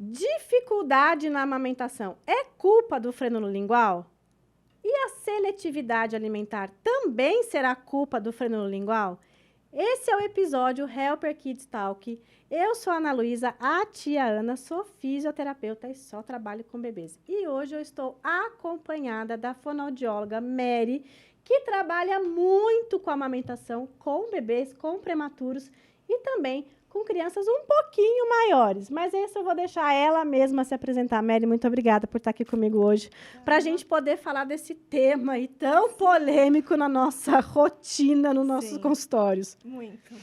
Dificuldade na amamentação é culpa do freno lingual? E a seletividade alimentar também será culpa do freno lingual? Esse é o episódio Helper Kids Talk. Eu sou a Ana Luísa, a tia Ana, sou fisioterapeuta e só trabalho com bebês. E hoje eu estou acompanhada da fonoaudióloga Mary, que trabalha muito com amamentação, com bebês, com prematuros e também com crianças um pouquinho maiores. Mas esse eu vou deixar ela mesma se apresentar. Mary, muito obrigada por estar aqui comigo hoje, para a gente poder falar desse tema aí tão polêmico na nossa rotina, nos nossos consultórios. Muito.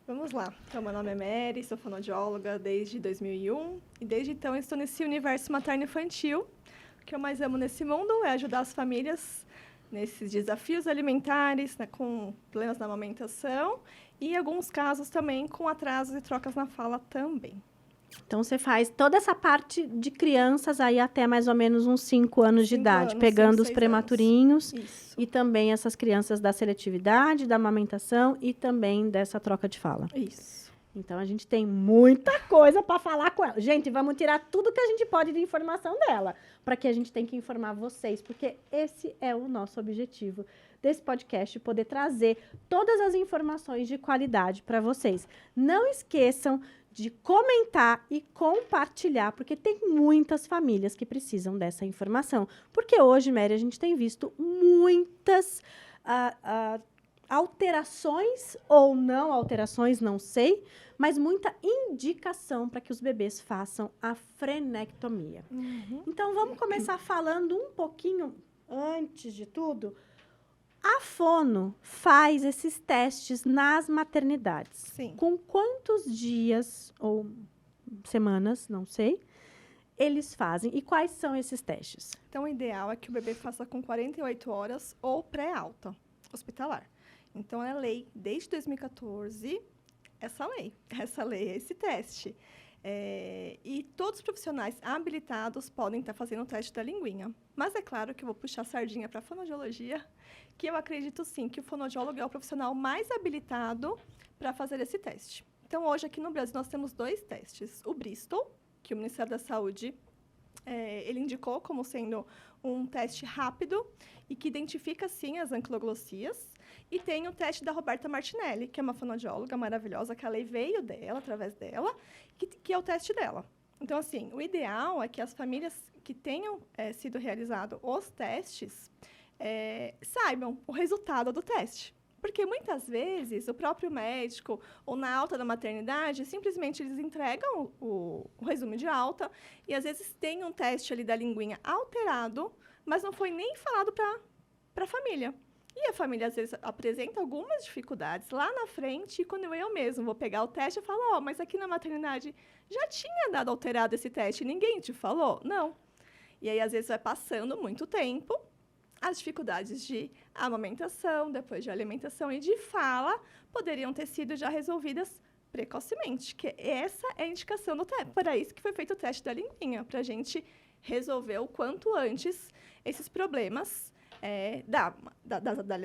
Vamos lá. Então, meu nome é Mary, sou fonoaudióloga desde 2001 e desde então estou nesse universo materno-infantil. O que eu mais amo nesse mundo é ajudar as famílias nesses desafios alimentares, né, com problemas na amamentação e, em alguns casos, também com atrasos e trocas na fala também. Então, você faz toda essa parte de crianças aí até mais ou menos uns 5 anos de idade, pegando os prematurinhos e também essas crianças da seletividade, da amamentação e também dessa troca de fala. Isso. Então, a gente tem muita coisa para falar com ela. Gente, vamos tirar tudo que a gente pode de informação dela, para que a gente tenha que informar vocês, porque esse é o nosso objetivo desse podcast, poder trazer todas as informações de qualidade para vocês. Não esqueçam de comentar e compartilhar, porque tem muitas famílias que precisam dessa informação. Porque hoje, Mary, a gente tem visto muitas alterações ou não alterações, não sei, mas muita indicação para que os bebês façam a frenectomia. Então, vamos começar falando um pouquinho, antes de tudo, a fono faz esses testes nas maternidades. Sim. Com quantos dias ou semanas, não sei, eles fazem e quais são esses testes? Então, o ideal é que o bebê faça com 48 horas ou pré-alta hospitalar. Então, é lei, desde 2014, essa lei, esse teste. E todos os profissionais habilitados podem estar fazendo o teste da linguinha. Mas é claro que eu vou puxar a sardinha para a fonoaudiologia, que eu acredito sim que o fonoaudiólogo é o profissional mais habilitado para fazer esse teste. Então, hoje aqui no Brasil, nós temos 2 testes. O Bristol, que o Ministério da Saúde ele indicou como sendo um teste rápido e que identifica, sim, as anciloglossias. E tem o teste da Roberta Martinelli, que é uma fonoaudióloga maravilhosa, que a lei veio dela, através dela, que é o teste dela. Então, assim, o ideal é que as famílias que tenham sido realizados os testes saibam o resultado do teste. Porque, muitas vezes, o próprio médico, ou na alta da maternidade, simplesmente eles entregam o resumo de alta e, às vezes, tem um teste ali da linguinha alterado, mas não foi nem falado para a família. E a família, às vezes, apresenta algumas dificuldades lá na frente, e quando eu mesmo vou pegar o teste, eu falo, mas aqui na maternidade já tinha dado alterado esse teste, ninguém te falou? Não. E aí, às vezes, vai passando muito tempo, as dificuldades de amamentação, depois de alimentação e de fala, poderiam ter sido já resolvidas precocemente, que essa é a indicação do teste. Para isso que foi feito o teste da linguinha, para a gente resolver o quanto antes esses problemas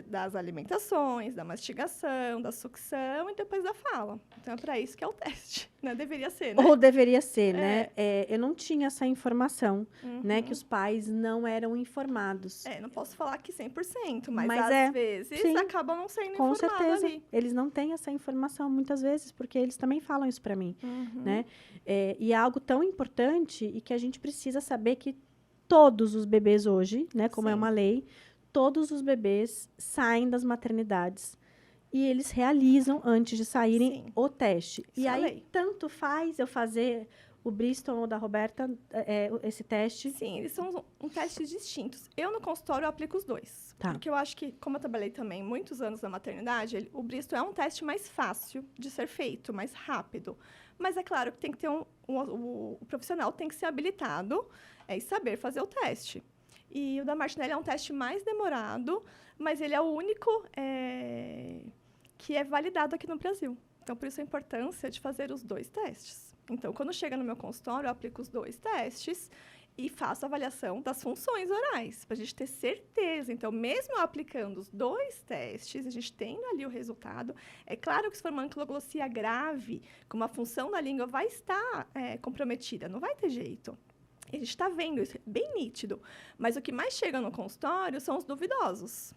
das alimentações, da mastigação, da sucção e depois da fala. Então, é para isso que é o teste, né? Deveria ser, né? Ou deveria ser, né? Eu não tinha essa informação, né? Que os pais não eram informados. Não posso falar que 100%, mas às vezes acabam não sendo informados. Com certeza. Ali. Eles não têm essa informação muitas vezes, porque eles também falam isso para mim, né? E é algo tão importante e que a gente precisa saber que todos os bebês hoje, né? Como é uma lei, todos os bebês saem das maternidades e eles realizam, antes de saírem, o teste. E aí, tanto faz eu fazer o Bristol ou da Roberta, esse teste? Sim, eles são testes distintos. Eu, no consultório, eu aplico os 2. Tá. Porque eu acho que, como eu trabalhei também muitos anos na maternidade, o Bristol é um teste mais fácil de ser feito, mais rápido. Mas é claro que tem que ter o profissional tem que ser habilitado e saber fazer o teste. E o da Martinelli é um teste mais demorado, mas ele é o único que é validado aqui no Brasil. Então, por isso a importância de fazer os 2 testes. Então, quando chega no meu consultório, eu aplico os 2 testes e faço a avaliação das funções orais, para a gente ter certeza. Então, mesmo eu aplicando os 2 testes, a gente tendo ali o resultado, é claro que se for uma anquiloglossia grave, como a função da língua vai estar comprometida, não vai ter jeito. E a gente está vendo isso, bem nítido. Mas o que mais chega no consultório são os duvidosos.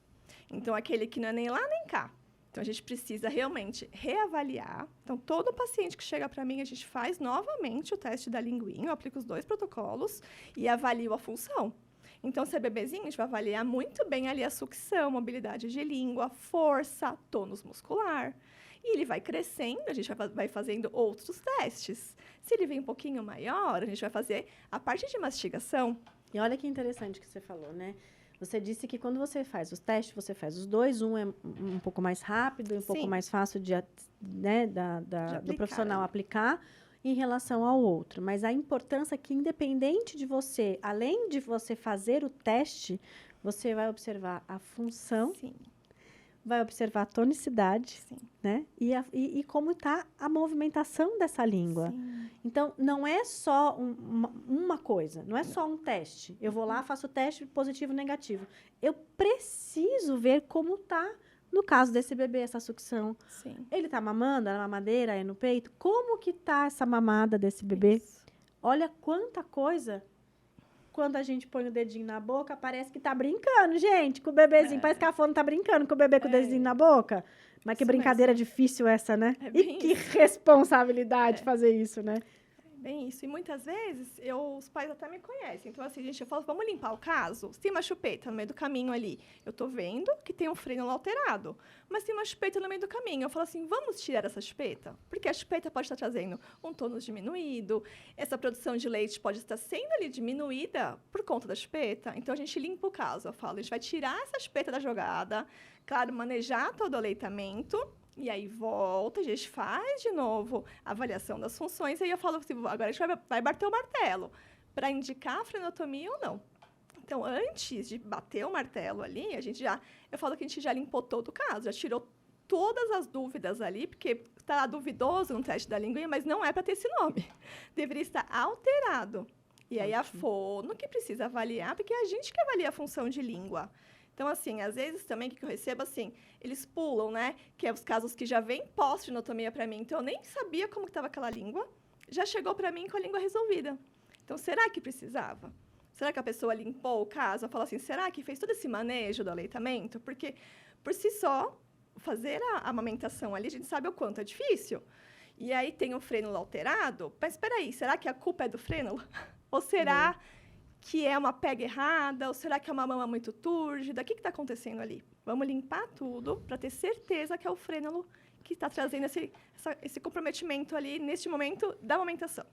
Então, aquele que não é nem lá nem cá. Então, a gente precisa realmente reavaliar. Então, todo paciente que chega para mim, a gente faz novamente o teste da linguinha, eu aplico os 2 protocolos e avalio a função. Então, se é bebezinho, a gente vai avaliar muito bem ali a sucção, mobilidade de língua, força, tônus muscular. E ele vai crescendo, a gente vai fazendo outros testes. Se ele vem um pouquinho maior, a gente vai fazer a parte de mastigação. E olha que interessante que você falou, né? Você disse que quando você faz os testes, você faz os 2, um é um pouco mais rápido, um pouco mais fácil de, né, do profissional aplicar em relação ao outro. Mas a importância é que, independente de você, além de você fazer o teste, você vai observar a função, Sim. vai observar a tonicidade, Sim. né? E como está a movimentação dessa língua. Sim. Então, não é só uma coisa, não é só um teste. Eu vou lá, faço o teste positivo, negativo. Eu preciso ver como está, no caso desse bebê, essa sucção. Sim. Ele está mamando, a mamadeira é no peito? Como que está essa mamada desse bebê? Isso. Olha quanta coisa. Quando a gente põe o dedinho na boca, parece que tá brincando, gente, com o bebezinho. Parece que a Fona tá brincando com o bebê com o dedinho na boca. Mas que Isso brincadeira difícil essa, né? É E bem que isso. responsabilidade fazer isso, né? Bem isso. E muitas vezes, os pais até me conhecem. Então, assim, gente, eu falo, vamos limpar o caso? Se tem uma chupeta no meio do caminho ali, eu tô vendo que tem um freno alterado. Mas tem uma chupeta no meio do caminho. Eu falo assim, vamos tirar essa chupeta? Porque a chupeta pode estar trazendo um tônus diminuído. Essa produção de leite pode estar sendo ali diminuída por conta da chupeta. Então, a gente limpa o caso. Eu falo, a gente vai tirar essa chupeta da jogada. Claro, manejar todo o aleitamento. E aí volta, a gente faz de novo a avaliação das funções. E aí eu falo assim, agora a gente vai bater o martelo para indicar a frenotomia ou não. Então, antes de bater o martelo ali, eu falo que a gente já limpou todo o caso, já tirou todas as dúvidas ali, porque está duvidoso no teste da linguinha, mas não é para ter esse nome. Deveria estar alterado. E aí a fono que precisa avaliar, porque é a gente que avalia a função de língua. Então, assim, às vezes também, o que eu recebo, assim, eles pulam, né? Que é os casos que já vêm pós-frenotomia para mim. Então, eu nem sabia como estava aquela língua. Já chegou para mim com a língua resolvida. Então, será que precisava? Será que a pessoa limpou o caso? Eu falo assim, será que fez todo esse manejo do aleitamento? Porque, por si só, fazer a amamentação ali, a gente sabe o quanto é difícil. E aí tem o frênulo alterado. Mas, espera aí, será que a culpa é do frênulo? Ou será que é uma pega errada, ou será que é uma mama muito túrgida? O que está acontecendo ali? Vamos limpar tudo para ter certeza que é o frênulo que está trazendo esse comprometimento ali, neste momento da amamentação.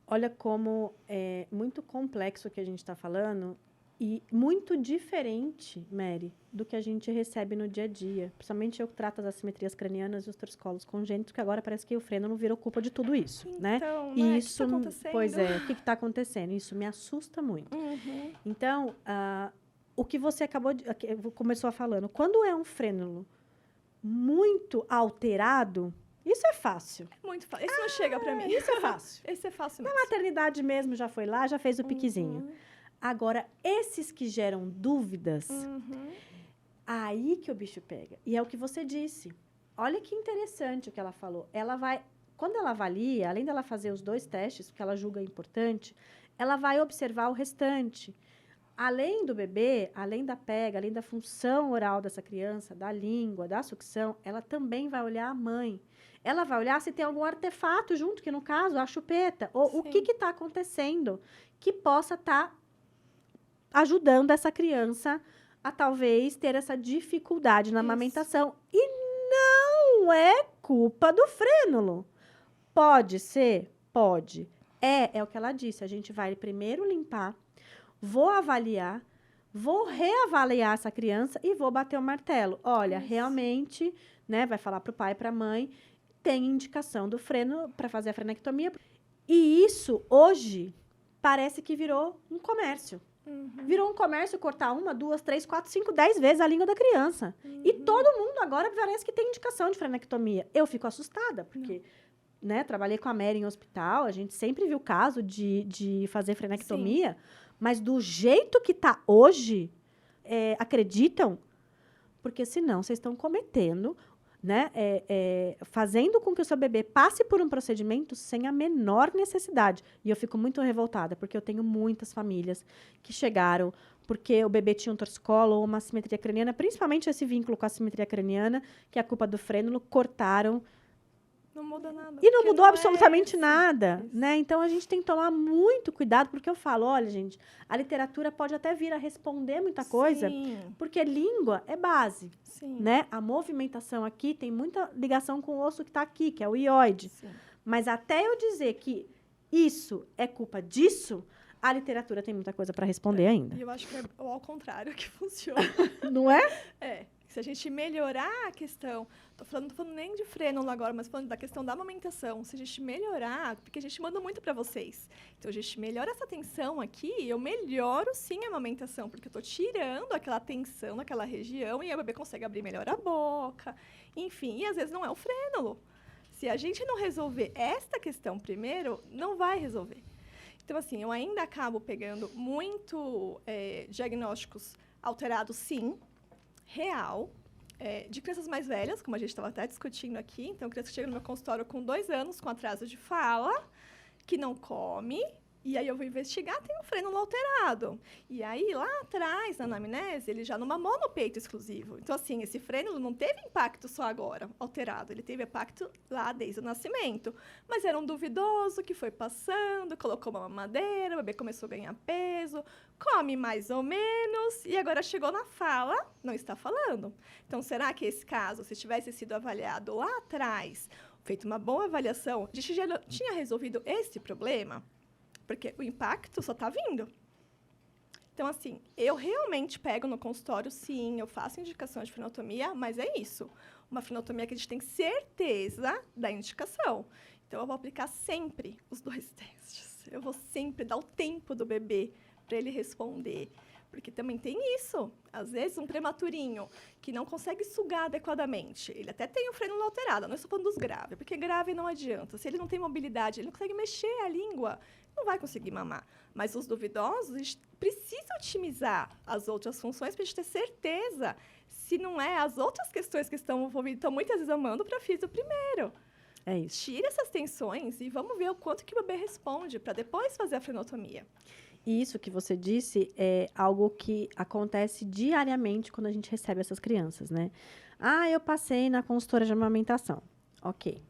Olha como é muito complexo o que a gente está falando e muito diferente, Mary, do que a gente recebe no dia a dia. Principalmente eu que trato as assimetrias cranianas e os torcicolos congênitos, que agora parece que o frênulo virou culpa de tudo isso, né? Então, E né? isso, o que está acontecendo? pois é, o que está acontecendo? Isso me assusta muito. Uhum. Então, o que você começou falando, quando é um frênulo muito alterado, isso é fácil. Muito fácil. Esse não chega para mim. Isso é fácil. Esse é fácil Na mesmo. maternidade mesmo já foi lá, já fez o piquezinho. Agora, esses que geram dúvidas, aí que o bicho pega. E é o que você disse. Olha que interessante o que ela falou. Quando ela avalia, além dela fazer os 2 testes, porque ela julga importante, ela vai observar o restante. Além do bebê, além da pega, além da função oral dessa criança, da língua, da sucção, ela também vai olhar a mãe. Ela vai olhar se tem algum artefato junto, que no caso, a chupeta, ou o que está acontecendo, que possa estar ajudando essa criança a talvez ter essa dificuldade na amamentação. E não é culpa do frênulo. Pode ser? Pode. É o que ela disse. A gente vai primeiro limpar, vou avaliar, vou reavaliar essa criança e vou bater o martelo. Olha, realmente, né, vai falar para o pai e para a mãe, tem indicação do freno para fazer a frenectomia. E isso, hoje, parece que virou um comércio. Virou um comércio cortar 1, 2, 3, 4, 5, 10 vezes a língua da criança. E todo mundo agora parece que tem indicação de frenectomia. Eu fico assustada, porque né, trabalhei com a Mary em hospital, a gente sempre viu caso de fazer frenectomia, mas do jeito que está hoje, acreditam? Porque senão vocês estão cometendo, né, fazendo com que o seu bebê passe por um procedimento sem a menor necessidade. E eu fico muito revoltada, porque eu tenho muitas famílias que chegaram porque o bebê tinha um torcicolo ou uma assimetria craniana, principalmente esse vínculo com a assimetria craniana, que é a culpa do frênulo, cortaram. Não muda nada. E não porque mudou absolutamente isso. nada, né? Então, a gente tem que tomar muito cuidado, porque eu falo, olha, gente, a literatura pode até vir a responder muita coisa, Sim. porque língua é base, Sim. né? A movimentação aqui tem muita ligação com o osso que está aqui, que é o ióide. Sim. Mas até eu dizer que isso é culpa disso, a literatura tem muita coisa para responder ainda. E eu acho que é ao contrário que funciona. Não é? Se a gente melhorar a questão, não tô falando nem de frênulo agora, mas falando da questão da amamentação, se a gente melhorar, porque a gente manda muito para vocês, então a gente melhora essa tensão aqui, eu melhoro sim a amamentação, porque eu tô tirando aquela tensão naquela região e o bebê consegue abrir melhor a boca, enfim, e às vezes não é o frênulo. Se a gente não resolver esta questão primeiro, não vai resolver. Então, assim, eu ainda acabo pegando muito diagnósticos alterados, sim, real, de crianças mais velhas, como a gente estava até discutindo aqui. Então, criança que chega no meu consultório com 2 anos, com atraso de fala, que não come, e aí eu vou investigar, tem um frênulo alterado. E aí, lá atrás, na anamnese, ele já não mamou no peito exclusivo. Então, assim, esse frênulo não teve impacto só agora, alterado. Ele teve impacto lá desde o nascimento. Mas era um duvidoso que foi passando, colocou uma mamadeira, o bebê começou a ganhar peso, come mais ou menos, e agora chegou na fala, não está falando. Então, será que esse caso, se tivesse sido avaliado lá atrás, feito uma boa avaliação, a gente já tinha resolvido esse problema? Porque o impacto só está vindo. Então, assim, eu realmente pego no consultório, sim, eu faço indicação de frenotomia, mas é isso. Uma frenotomia que a gente tem certeza da indicação. Então, eu vou aplicar sempre os 2 testes. Eu vou sempre dar o tempo do bebê para ele responder. Porque também tem isso. Às vezes, um prematurinho que não consegue sugar adequadamente, ele até tem o frênulo alterado, não estou falando dos graves, porque grave não adianta. Se ele não tem mobilidade, ele não consegue mexer a língua, não vai conseguir mamar. Mas os duvidosos, a gente precisa otimizar as outras funções para a gente ter certeza se não é as outras questões que estão envolvidas. Então, muitas vezes eu mando para a fisio primeiro. É isso. Tira essas tensões e vamos ver o quanto que o bebê responde para depois fazer a frenotomia. E isso que você disse é algo que acontece diariamente quando a gente recebe essas crianças, né? Ah, eu passei na consultora de amamentação. Ok.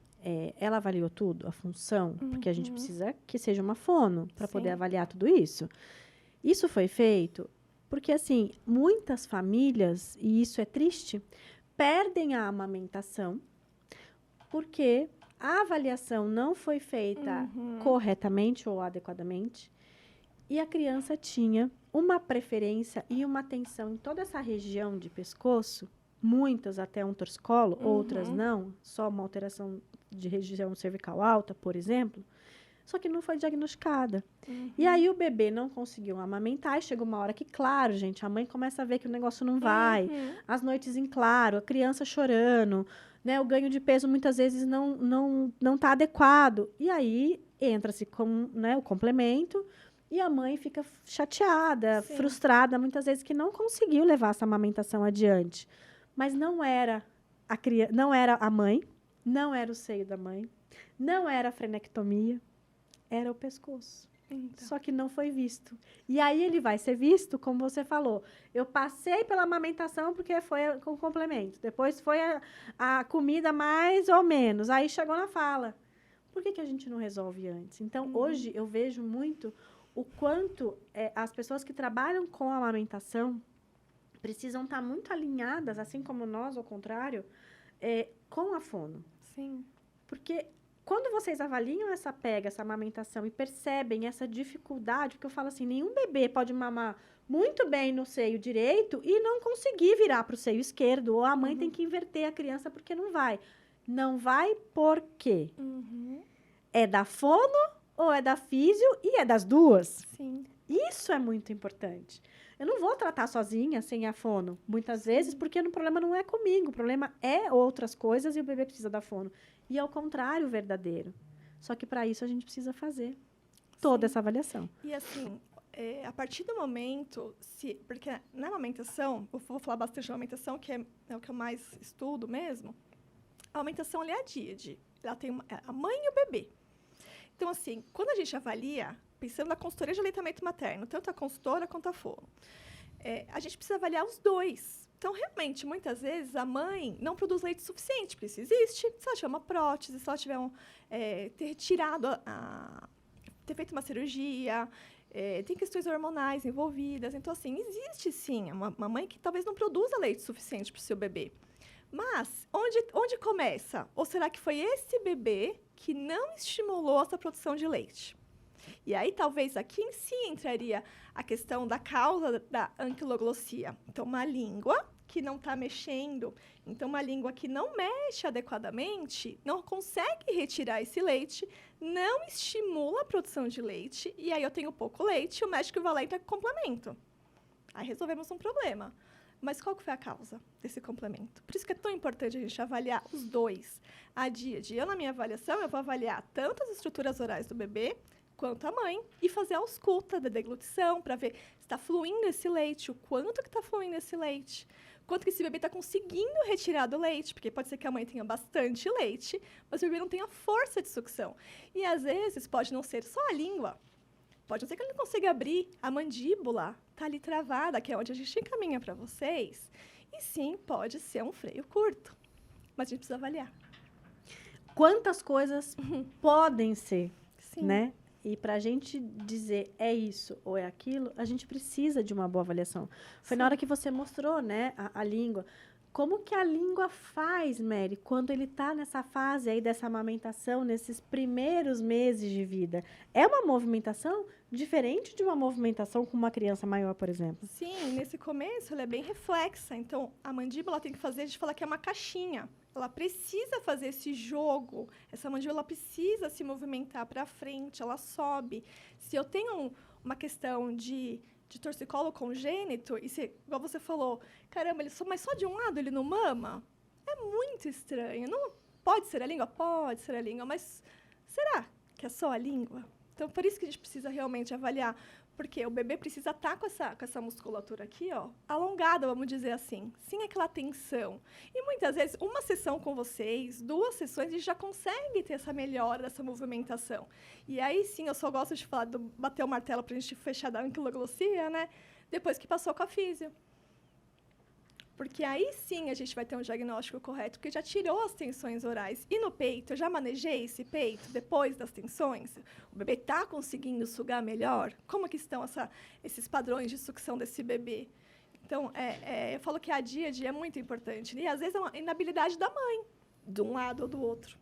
Ela avaliou tudo, a função, porque a gente precisa que seja uma fono para poder avaliar tudo isso. Isso foi feito porque, assim, muitas famílias, e isso é triste, perdem a amamentação porque a avaliação não foi feita corretamente ou adequadamente e a criança tinha uma preferência e uma tensão em toda essa região de pescoço, muitas até um torcicolo, outras não, só uma alteração de região cervical alta, por exemplo, só que não foi diagnosticada. E aí o bebê não conseguiu amamentar e chegou uma hora que, claro, gente, a mãe começa a ver que o negócio não vai, as noites em claro, a criança chorando, né, o ganho de peso muitas vezes não tá adequado. E aí entra-se com, né, o complemento e a mãe fica chateada, frustrada, muitas vezes que não conseguiu levar essa amamentação adiante. Mas não era a criança, não era a mãe, não era o seio da mãe, não era a frenectomia, era o pescoço. Então. Só que não foi visto. E aí ele vai ser visto, como você falou. Eu passei pela amamentação porque foi com complemento. Depois foi a comida mais ou menos. Aí chegou na fala. Por que a gente não resolve antes? Então, hoje eu vejo muito o quanto as pessoas que trabalham com a amamentação precisam estar muito alinhadas, assim como nós, ao contrário, com a fono. Sim. Porque quando vocês avaliam essa pega, essa amamentação e percebem essa dificuldade, porque eu falo assim, nenhum bebê pode mamar muito bem no seio direito e não conseguir virar para o seio esquerdo, ou a mãe tem que inverter a criança porque não vai. Não vai por quê? É da fono ou é da físio e é das duas? Sim. Isso é muito importante. Eu não vou tratar sozinha, sem a fono, muitas vezes, porque o problema não é comigo, o problema é outras coisas e o bebê precisa da fono. E é o contrário verdadeiro. Só que para isso a gente precisa fazer toda essa avaliação. E assim, a partir do momento, porque na amamentação, eu vou falar bastante de amamentação, que é o que eu mais estudo mesmo, a amamentação ela é a díade. Ela tem a mãe e o bebê. Então, assim, quando a gente avalia, pensando na consultoria de aleitamento materno, tanto a consultora quanto a fono, a gente precisa avaliar os dois. Então, realmente, muitas vezes, a mãe não produz leite suficiente, porque isso existe. Se ela tiver uma prótese, se ela tiver ter retirado, ter feito uma cirurgia, tem questões hormonais envolvidas. Então, assim, existe, sim, uma mãe que talvez não produza leite suficiente para o seu bebê. Mas, onde começa? Ou será que foi esse bebê que não estimulou essa produção de leite? E aí, talvez, aqui em si entraria a questão da causa da anquiloglossia. Então, uma língua que não está mexendo, então, uma língua que não mexe adequadamente, não consegue retirar esse leite, não estimula a produção de leite, e aí eu tenho pouco leite, e o médico vai lá e dá complemento. Aí resolvemos um problema. Mas qual que foi a causa desse complemento? Por isso que é tão importante a gente avaliar os dois. A díade, na minha avaliação, eu vou avaliar tanto as estruturas orais do bebê, quanto a mãe, e fazer a ausculta da deglutição, para ver se está fluindo esse leite, o quanto que está fluindo esse leite, quanto que esse bebê está conseguindo retirar do leite, porque pode ser que a mãe tenha bastante leite, mas o bebê não tenha força de sucção. E, às vezes, pode não ser só a língua, pode não ser que ele não consiga abrir a mandíbula, está ali travada, que é onde a gente encaminha para vocês. E sim, pode ser um freio curto, mas a gente precisa avaliar. Quantas coisas podem ser, Sim. né? E para a gente dizer é isso ou é aquilo, a gente precisa de uma boa avaliação. Foi na hora que você mostrou, né, a língua. Como que a língua faz, Mary, quando ele está nessa fase aí dessa amamentação, nesses primeiros meses de vida? É uma movimentação diferente de uma movimentação com uma criança maior, por exemplo? Sim, nesse começo ela é bem reflexa. Então, a mandíbula tem que fazer, a gente fala que é uma caixinha. Ela precisa fazer esse jogo. Essa mandíbula precisa se movimentar para frente, ela sobe. Se eu tenho uma questão de torcicolo congênito, e igual você falou, caramba, mas só de um lado ele não mama? É muito estranho. Não pode ser a língua? Pode ser a língua, mas será que é só a língua? Então, por isso que a gente precisa realmente avaliar, porque o bebê precisa estar com essa musculatura aqui, ó, alongada, vamos dizer assim, sem aquela tensão. E muitas vezes, uma sessão com vocês, 2 sessões, a gente já consegue ter essa melhora dessa movimentação. E aí sim, eu só gosto de falar, bater o martelo para a gente fechar da anquiloglossia, né? Depois que passou com a físio. Porque aí sim a gente vai ter um diagnóstico correto, porque já tirou as tensões orais. E no peito, eu já manejei esse peito depois das tensões? O bebê está conseguindo sugar melhor? Como que estão esses padrões de sucção desse bebê? Então, eu falo que a díade é muito importante. E às vezes é uma inabilidade da mãe, de um lado ou do outro.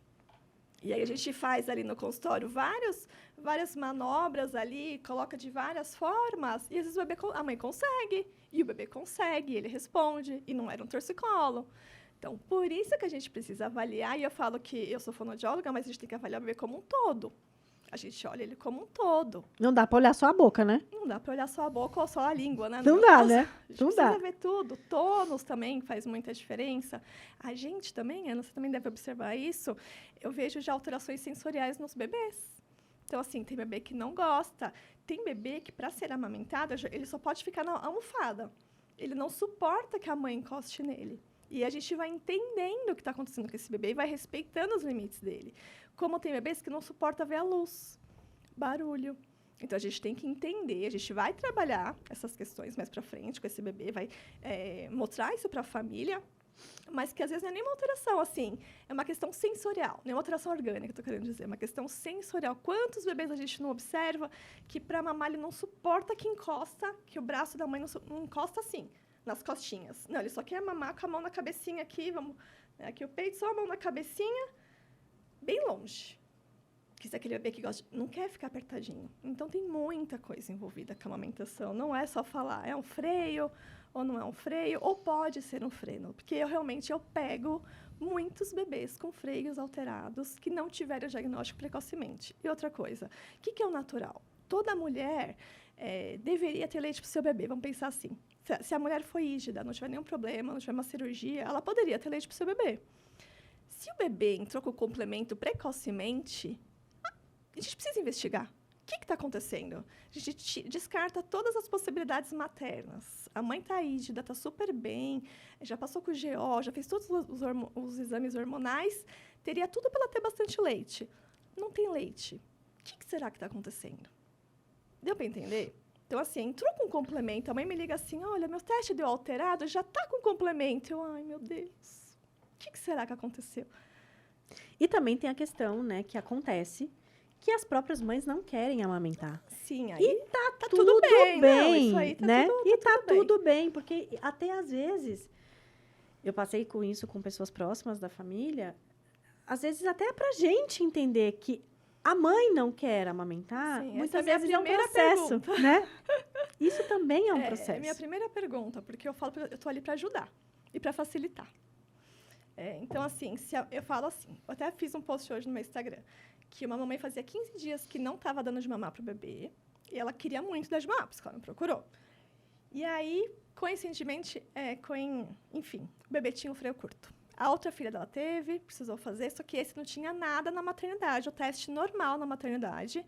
E aí a gente faz ali no consultório várias manobras ali, coloca de várias formas, e às vezes a mãe consegue, e o bebê consegue, e ele responde, e não era um torcicolo. Então, por isso que a gente precisa avaliar, e eu falo que eu sou fonoaudióloga, mas a gente tem que avaliar o bebê como um todo. A gente olha ele como um todo. Não dá para olhar só a boca, né? Não dá para olhar só a boca ou só a língua, né? Não dá, né? A gente Não precisa dá. ver tudo. Tônus também faz muita diferença. A gente também, Ana, você também deve observar isso. Eu vejo já alterações sensoriais nos bebês. Então, assim, tem bebê que não gosta. Tem bebê que, para ser amamentado, ele só pode ficar na almofada. Ele não suporta que a mãe encoste nele. E a gente vai entendendo o que está acontecendo com esse bebê e vai respeitando os limites dele. Como tem bebês que não suportam ver a luz, barulho. Então, a gente tem que entender, a gente vai trabalhar essas questões mais para frente com esse bebê, vai mostrar isso para a família, mas que às vezes não é nem uma alteração, assim, é uma questão sensorial, não é uma alteração orgânica, estou querendo dizer, é uma questão sensorial. Quantos bebês a gente não observa que para mamar ele não suporta que encosta, que o braço da mãe não encosta assim, nas costinhas. Não, ele só quer mamar com a mão na cabecinha aqui, aqui o peito, só a mão na cabecinha, bem longe. Que se aquele bebê que gosta, não quer ficar apertadinho. Então, tem muita coisa envolvida com a amamentação. Não é só falar, é um freio, ou não é um freio, ou pode ser um freio. Porque eu pego muitos bebês com freios alterados que não tiveram diagnóstico precocemente. E outra coisa, o que é o natural? toda mulher deveria ter leite para o seu bebê. Vamos pensar assim. Se a mulher for rígida, não tiver nenhum problema, não tiver uma cirurgia, ela poderia ter leite para o seu bebê. Se o bebê entrou com o complemento precocemente, a gente precisa investigar. O que está acontecendo? A gente descarta todas as possibilidades maternas. A mãe está rígida, está super bem, já passou com o GO, já fez todos os exames hormonais, teria tudo para ela ter bastante leite. Não tem leite. O que será que está acontecendo? Deu para entender? Então, assim, entrou com complemento, a mãe me liga assim, olha, meu teste deu alterado, já está com complemento. Eu, ai, meu Deus, o que será que aconteceu? E também tem a questão, né, que acontece que as próprias mães não querem amamentar. Sim, aí e tá tudo bem, não, isso aí tá né? tudo, E tá bem. tudo bem, porque até às vezes, eu passei com isso com pessoas próximas da família, às vezes até pra gente entender que a mãe não quer amamentar, Sim, muitas essa é a vezes é um primeira processo, pergunta. né? Isso também é um processo. É minha primeira pergunta, porque eu falo, eu tô ali para ajudar e para facilitar. Então, assim, eu falo assim, eu até fiz um post hoje no meu Instagram, que uma mamãe fazia 15 dias que não estava dando de mamar para o bebê, e ela queria muito dar de mamar, por isso que ela me procurou. E aí, coincidentemente, enfim, o bebê tinha um freio curto. A outra filha dela teve, precisou fazer, só que esse não tinha nada na maternidade, o teste normal na maternidade.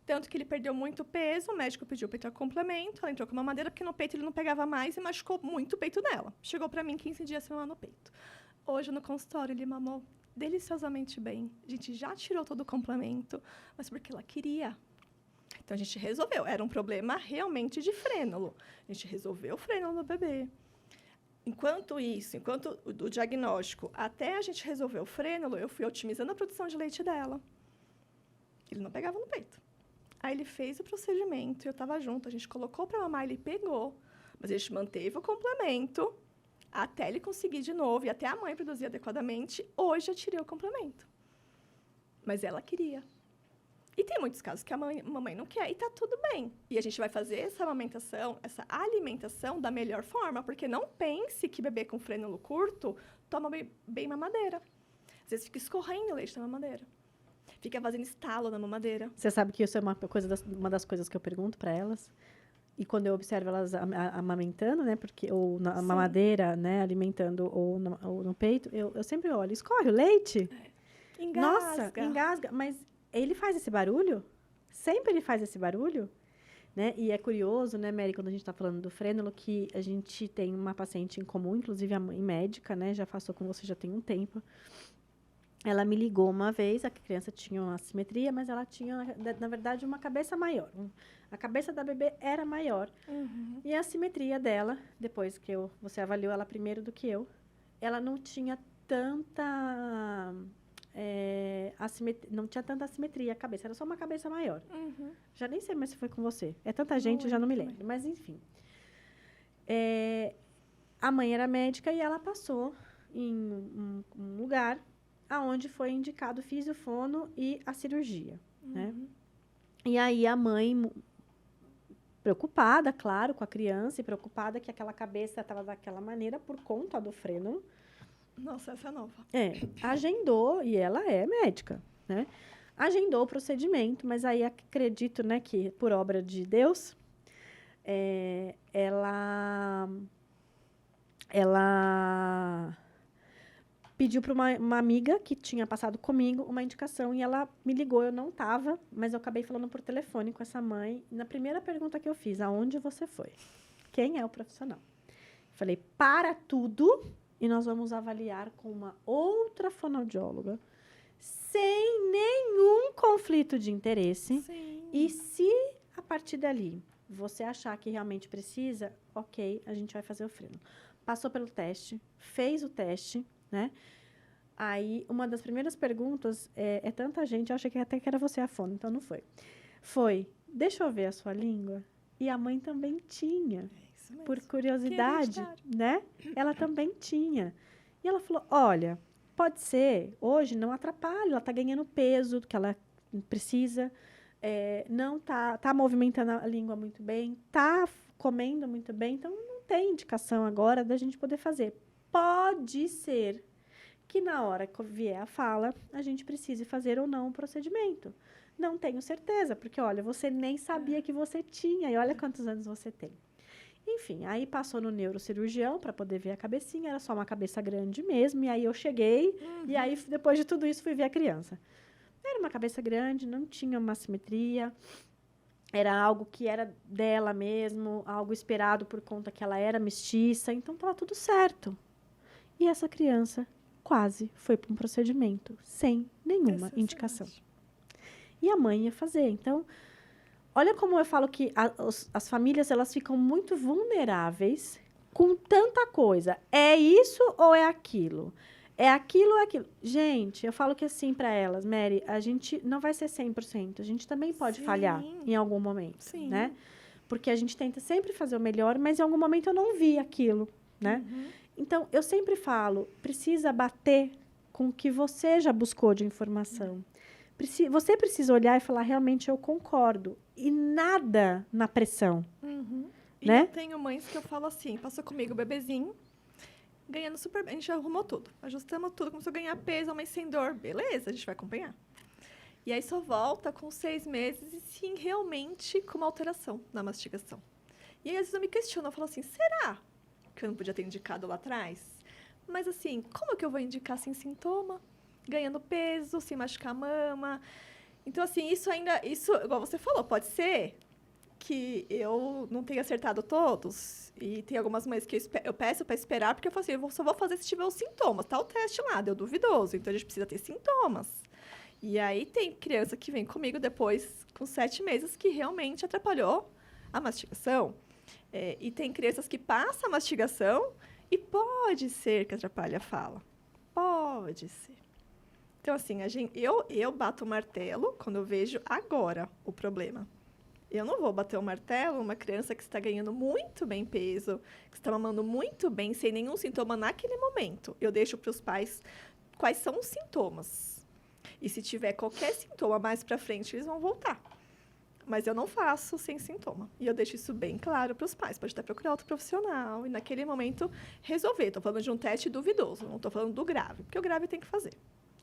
Tanto que ele perdeu muito peso, o médico pediu para entrar com complemento, ela entrou com uma mamadeira, porque no peito ele não pegava mais e machucou muito o peito dela. Chegou para mim 15 dias sem mamar no peito. Hoje, no consultório, ele mamou deliciosamente bem. A gente já tirou todo o complemento, mas porque ela queria. Então, a gente resolveu. Era um problema realmente de frênulo. A gente resolveu o frênulo do bebê. Enquanto o diagnóstico, até a gente resolver o frênulo, eu fui otimizando a produção de leite dela. Ele não pegava no peito. Aí ele fez o procedimento, eu estava junto, a gente colocou para mamar, ele pegou, mas a gente manteve o complemento até ele conseguir de novo e até a mãe produzir adequadamente. Hoje eu tirei o complemento. Mas ela queria. E tem muitos casos que a mamãe não quer e tá tudo bem. E a gente vai fazer essa amamentação, essa alimentação da melhor forma, porque não pense que bebê com frênulo curto toma bem mamadeira. Às vezes fica escorrendo o leite na mamadeira. Fica fazendo estalo na mamadeira. Você sabe que isso é uma das coisas que eu pergunto para elas. E quando eu observo elas amamentando, né, ou na mamadeira, né, alimentando ou no peito, eu sempre olho, escorre o leite? Engasga. Nossa, engasga. Mas ele faz esse barulho? Sempre ele faz esse barulho? Né? E é curioso, né, Mary, quando a gente está falando do frênulo, que a gente tem uma paciente em comum, inclusive a mãe médica, né, já passou com você já tem um tempo. Ela me ligou uma vez, a criança tinha uma assimetria, mas ela tinha, na verdade, uma cabeça maior. A cabeça da bebê era maior. Uhum. E a assimetria dela, depois que você avaliou ela primeiro do que eu, ela não tinha tanta não tinha tanta assimetria a cabeça, era só uma cabeça maior. Uhum. Já nem sei mais se foi com você. É tanta gente, eu já não me lembro. Mas, enfim. A mãe era médica e ela passou em um lugar aonde foi indicado o fisiofono e a cirurgia, né? E aí a mãe, preocupada, claro, com a criança, e preocupada que aquela cabeça estava daquela maneira por conta do frênulo. Nossa, essa é nova. Agendou, e ela é médica, né? Agendou o procedimento, mas aí acredito, né, que por obra de Deus, ela pediu para uma amiga que tinha passado comigo uma indicação e ela me ligou, eu não estava, mas eu acabei falando por telefone com essa mãe. Na primeira pergunta que eu fiz, aonde você foi? Quem é o profissional? Falei, para tudo e nós vamos avaliar com uma outra fonoaudióloga sem nenhum conflito de interesse. Sim. E se a partir dali você achar que realmente precisa, ok, a gente vai fazer o freno. Passou pelo teste, fez o teste, né? Aí, uma das primeiras perguntas, é tanta gente, eu achei que até que era você a fono, então não foi. Foi, deixa eu ver a sua língua. E a mãe também tinha, Isso mesmo. por curiosidade, né? Ela também tinha. E ela falou, olha, pode ser, hoje não atrapalha, ela está ganhando peso que ela precisa, não tá movimentando a língua muito bem, tá comendo muito bem, então não tem indicação agora da gente poder fazer. Pode ser que na hora que vier a fala, a gente precise fazer ou não o procedimento. Não tenho certeza, porque, olha, você nem sabia que você tinha, e olha quantos anos você tem. Enfim, aí passou no neurocirurgião para poder ver a cabecinha, era só uma cabeça grande mesmo, e aí eu cheguei, e aí, depois de tudo isso, fui ver a criança. Era uma cabeça grande, não tinha uma simetria, era algo que era dela mesmo, algo esperado por conta que ela era mestiça, então estava tudo certo. E essa criança quase foi para um procedimento, sem nenhuma indicação. E a mãe ia fazer. Então, olha como eu falo que as famílias elas ficam muito vulneráveis com tanta coisa. É isso ou é aquilo? É aquilo ou é aquilo? Gente, eu falo que assim para elas, Mary, a gente não vai ser 100%. A gente também pode falhar em algum momento, né? Porque a gente tenta sempre fazer o melhor, mas em algum momento eu não vi aquilo, né? Então, eu sempre falo, precisa bater com o que você já buscou de informação. Você precisa olhar e falar, realmente eu concordo. E nada na pressão. E né? eu tenho mães que eu falo assim, passou comigo o bebezinho, ganhando super bem, a gente arrumou tudo, ajustamos tudo, começou a ganhar peso, mas sem dor, beleza, a gente vai acompanhar. E aí só volta com 6 meses e sim, realmente com uma alteração na mastigação. E aí às vezes eu me questiono, eu falo assim, será que eu não podia ter indicado lá atrás? Mas assim, como é que eu vou indicar sem sintoma? Ganhando peso, sem machucar a mama. Então assim, isso, igual você falou, pode ser que eu não tenha acertado todos. E tem algumas mães que eu peço para esperar, porque eu falo assim, eu só vou fazer se tiver os sintomas. Tá o teste lá, deu duvidoso. Então, a gente precisa ter sintomas. E aí, tem criança que vem comigo depois, com 7 meses, que realmente atrapalhou a mastigação. E tem crianças que passam a mastigação e pode ser que atrapalhe a fala. Pode ser. Então, assim, eu bato o martelo quando eu vejo agora o problema. Eu não vou bater o martelo uma criança que está ganhando muito bem peso, que está mamando muito bem, sem nenhum sintoma naquele momento. Eu deixo para os pais quais são os sintomas. E se tiver qualquer sintoma mais para frente, eles vão voltar. Mas eu não faço sem sintoma. E eu deixo isso bem claro para os pais. Pode até procurar outro profissional e, naquele momento, resolver. Estou falando de um teste duvidoso, não estou falando do grave, porque o grave tem que fazer.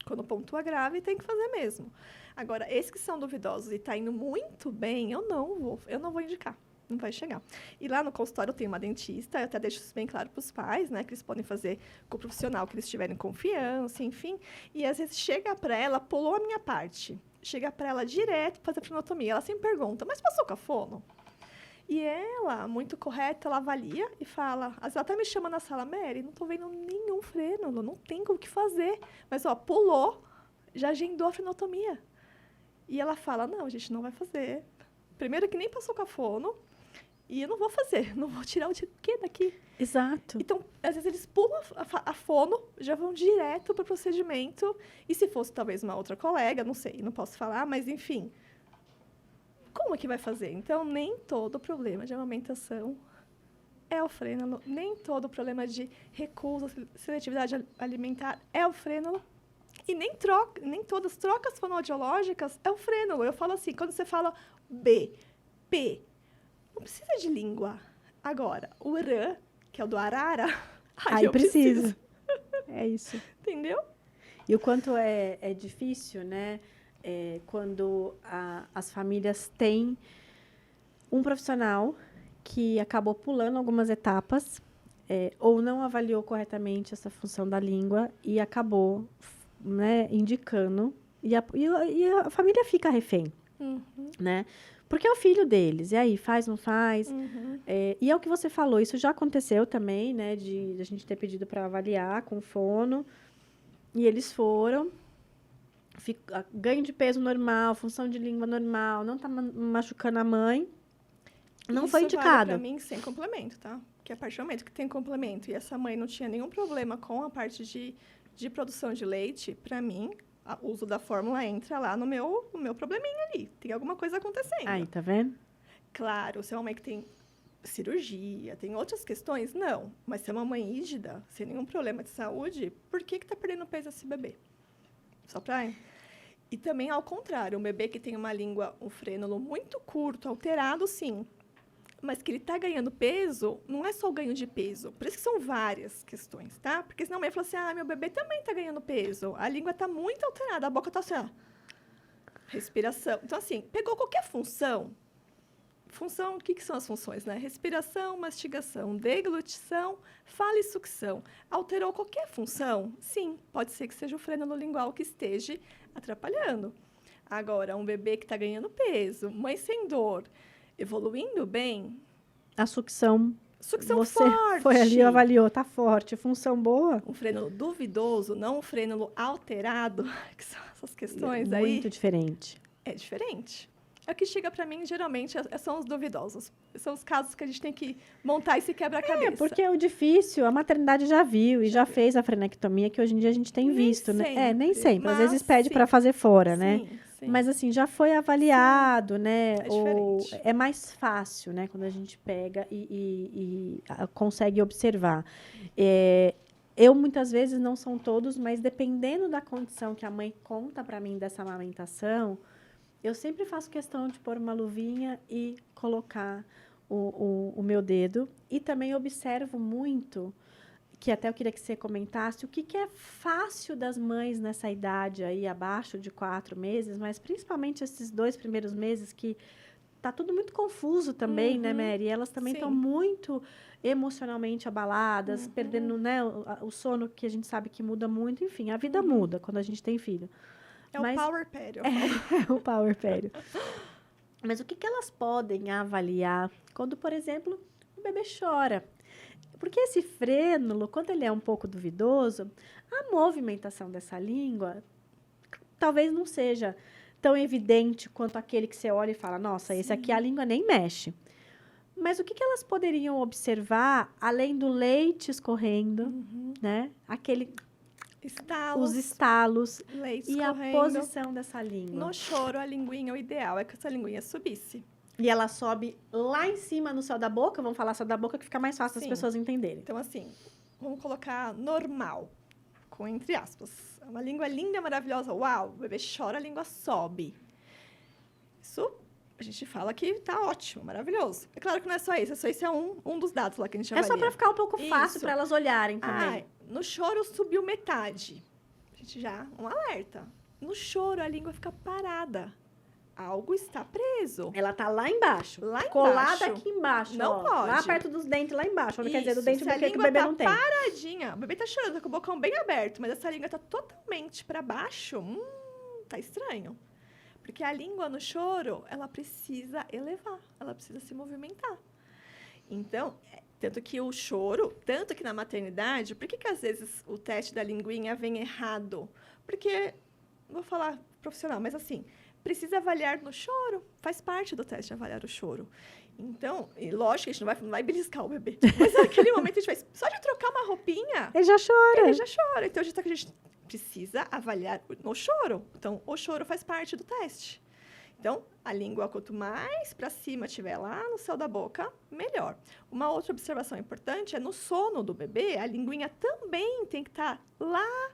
Quando pontua grave, tem que fazer mesmo. Agora, esses que são duvidosos e está indo muito bem, eu não vou indicar. Não vai chegar. E lá no consultório eu tenho uma dentista, eu até deixo isso bem claro para os pais, né? Que eles podem fazer com o profissional que eles tiverem confiança, enfim. E às vezes chega para ela, pulou a minha parte. Chega para ela direto para fazer a frenotomia. Ela sempre pergunta, mas passou com a fono? E ela, muito correta, ela avalia e fala... Às vezes ela até me chama na sala, Mary, não estou vendo nenhum frênulo, não tem o que fazer. Mas, ó, pulou, já agendou a frenotomia. E ela fala, não, a gente não vai fazer. Primeiro que nem passou com a fono, e eu não vou fazer, não vou tirar o quê daqui? Exato. Então, às vezes eles pulam a fono, já vão direto para o procedimento. E se fosse talvez uma outra colega, não sei, não posso falar, mas enfim... Como é que vai fazer? Então, nem todo problema de amamentação é o frênulo, nem todo problema de recusa, seletividade alimentar é o frênulo, e nem todas as trocas fonoaudiológicas é o frênulo. Eu falo assim, quando você fala B, P, não precisa de língua. Agora, o R, que é o do arara, aí precisa. É isso. Entendeu? E o quanto é difícil, né? Quando as famílias têm um profissional que acabou pulando algumas etapas ou não avaliou corretamente essa função da língua e acabou, né, indicando e a família fica refém, né? Porque é o filho deles, e aí, faz, não faz? E é o que você falou, isso já aconteceu também, né, de a gente ter pedido para avaliar com fono, e eles foram... ganho de peso normal, função de língua normal, não tá machucando a mãe, não foi indicado. Isso vale pra mim sem complemento, tá? Porque a partir do momento que tem complemento e essa mãe não tinha nenhum problema com a parte de produção de leite, para mim, o uso da fórmula entra lá no meu probleminha ali. Tem alguma coisa acontecendo. Aí, tá vendo? Claro, se é uma mãe que tem cirurgia, tem outras questões, não. Mas se é uma mãe rígida, sem nenhum problema de saúde, por que tá perdendo peso esse bebê? Só para... E também, ao contrário, um bebê que tem uma língua, um frênulo muito curto, alterado, sim, mas que ele está ganhando peso, não é só o ganho de peso. Por isso que são várias questões, tá? Porque senão a mãe fala assim, meu bebê também está ganhando peso. A língua está muito alterada, a boca está assim, ó, Respiração. Então, assim, pegou qualquer função. Função, o que são as funções, né? Respiração, mastigação, deglutição, fala e sucção. Alterou qualquer função? Sim, pode ser que seja o frênulo lingual que esteja atrapalhando. Agora, um bebê que está ganhando peso, mãe sem dor, evoluindo bem. A sucção você forte. foi ali e avaliou, tá forte. Função boa? Um frênulo duvidoso, não um frênulo alterado, que são essas questões aí. Muito diferente. É diferente. É o que chega para mim, geralmente, são os duvidosos. São os casos que a gente tem que montar esse quebra-cabeça. Porque o difícil, a maternidade já viu e já fez a frenectomia, que hoje em dia a gente tem visto, né? Nem sempre. Às vezes pede para fazer fora, né? Sim. Mas, assim, já foi avaliado, né? É mais fácil, né? Quando a gente pega e consegue observar. Eu, muitas vezes, não são todos, mas dependendo da condição que a mãe conta para mim dessa amamentação, eu sempre faço questão de pôr uma luvinha e colocar o meu dedo. E também observo muito, que até eu queria que você comentasse, o que é fácil das mães nessa idade aí, abaixo de 4 meses, mas principalmente esses 2 primeiros meses que tá tudo muito confuso também, né, Mary? Elas também estão muito emocionalmente abaladas, perdendo, né, o sono, que a gente sabe que muda muito. Enfim, a vida muda quando a gente tem filho. O power pério. É o power pério. Mas o que elas podem avaliar quando, por exemplo, o bebê chora? Porque esse frênulo, quando ele é um pouco duvidoso, a movimentação dessa língua talvez não seja tão evidente quanto aquele que você olha e fala, nossa, esse aqui a língua nem mexe. Mas o que elas poderiam observar, além do leite escorrendo, né? Os estalos e a posição dessa língua. No choro, a linguinha, o ideal é que essa linguinha subisse. E ela sobe lá em cima no céu da boca, vamos falar céu da boca, que fica mais fácil das pessoas entenderem. Então, assim, vamos colocar normal, com entre aspas. Uma língua linda, maravilhosa, uau, o bebê chora, a língua sobe. Isso, a gente fala que tá ótimo, maravilhoso. É claro que não é só isso, esse é um dos dados lá que a gente avalia. É só para ficar um pouco fácil para elas olharem também. No choro, subiu metade. A gente já, um alerta. No choro, a língua fica parada. Algo está preso. Ela tá lá embaixo. Colada aqui embaixo. Não pode. Lá perto dos dentes, lá embaixo. Quer dizer, do dente do bebê que o bebê não tem. Paradinha. O bebê tá chorando, tá com o bocão bem aberto, mas essa língua tá totalmente para baixo. Tá estranho. Porque a língua no choro, ela precisa elevar. Ela precisa se movimentar. Então, tanto que o choro, tanto que na maternidade, por que às vezes o teste da linguinha vem errado? Porque, vou falar profissional, mas assim, precisa avaliar no choro, faz parte do teste avaliar o choro. Então, e lógico que a gente não vai beliscar o bebê, mas naquele momento a gente vai, só de trocar uma roupinha... Ele já chora. Então, a gente precisa avaliar no choro. Então, o choro faz parte do teste. Então, a língua, quanto mais para cima estiver lá no céu da boca, melhor. Uma outra observação importante é no sono do bebê, a linguinha também tem que estar lá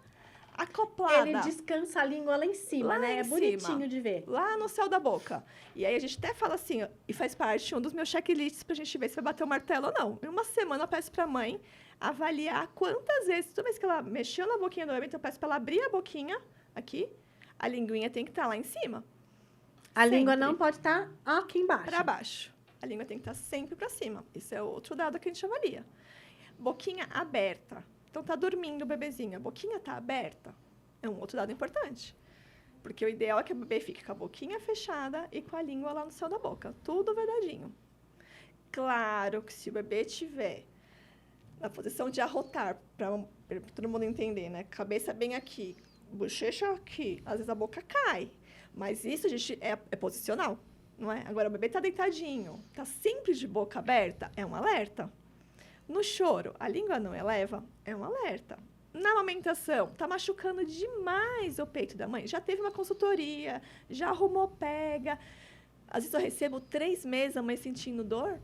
acoplada. Ele descansa a língua lá em cima, né? É bonitinho de ver. Lá no céu da boca. E aí a gente até fala assim, e faz parte um dos meus checklists pra gente ver se vai bater o martelo ou não. Em uma semana eu peço pra mãe avaliar quantas vezes, toda vez que ela mexeu na boquinha do bebê, então eu peço pra ela abrir a boquinha aqui, a linguinha tem que estar lá em cima. A língua não pode estar aqui embaixo. Para baixo. A língua tem que estar sempre para cima. Isso é outro dado que a gente avalia. Boquinha aberta. Então, tá dormindo o bebezinho. A boquinha tá aberta. É um outro dado importante. Porque o ideal é que o bebê fique com a boquinha fechada e com a língua lá no céu da boca. Tudo vedadinho. Claro que se o bebê tiver na posição de arrotar, para todo mundo entender, né? Cabeça bem aqui, bochecha aqui. Às vezes a boca cai. Mas isso, gente, é posicional, não é? Agora, o bebê está deitadinho, está sempre de boca aberta, é um alerta. No choro, a língua não eleva, é um alerta. Na amamentação, está machucando demais o peito da mãe. Já teve uma consultoria, já arrumou pega. Às vezes eu recebo 3 meses a mãe sentindo dor.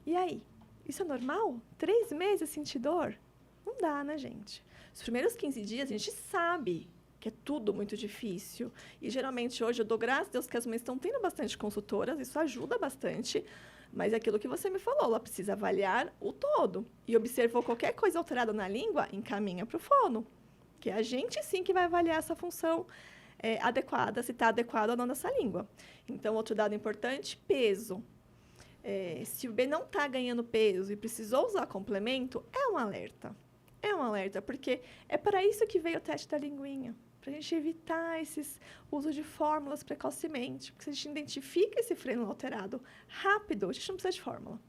E aí? Isso é normal? 3 meses sentir dor? Não dá, né, gente? Os primeiros 15 dias, a gente sabe que é tudo muito difícil. E, geralmente, hoje, eu dou graças a Deus que as mães estão tendo bastante consultoras, isso ajuda bastante, mas é aquilo que você me falou, ela precisa avaliar o todo. E observou qualquer coisa alterada na língua, encaminha para o fono, que é a gente, sim, que vai avaliar essa função adequada, se está adequado ou não nessa língua. Então, outro dado importante, peso. Se o bebê não está ganhando peso e precisou usar complemento, é um alerta. É um alerta, porque é para isso que veio o teste da linguinha. Para a gente evitar esses usos de fórmulas precocemente. Porque se a gente identifica esse freno alterado rápido, a gente não precisa de fórmula.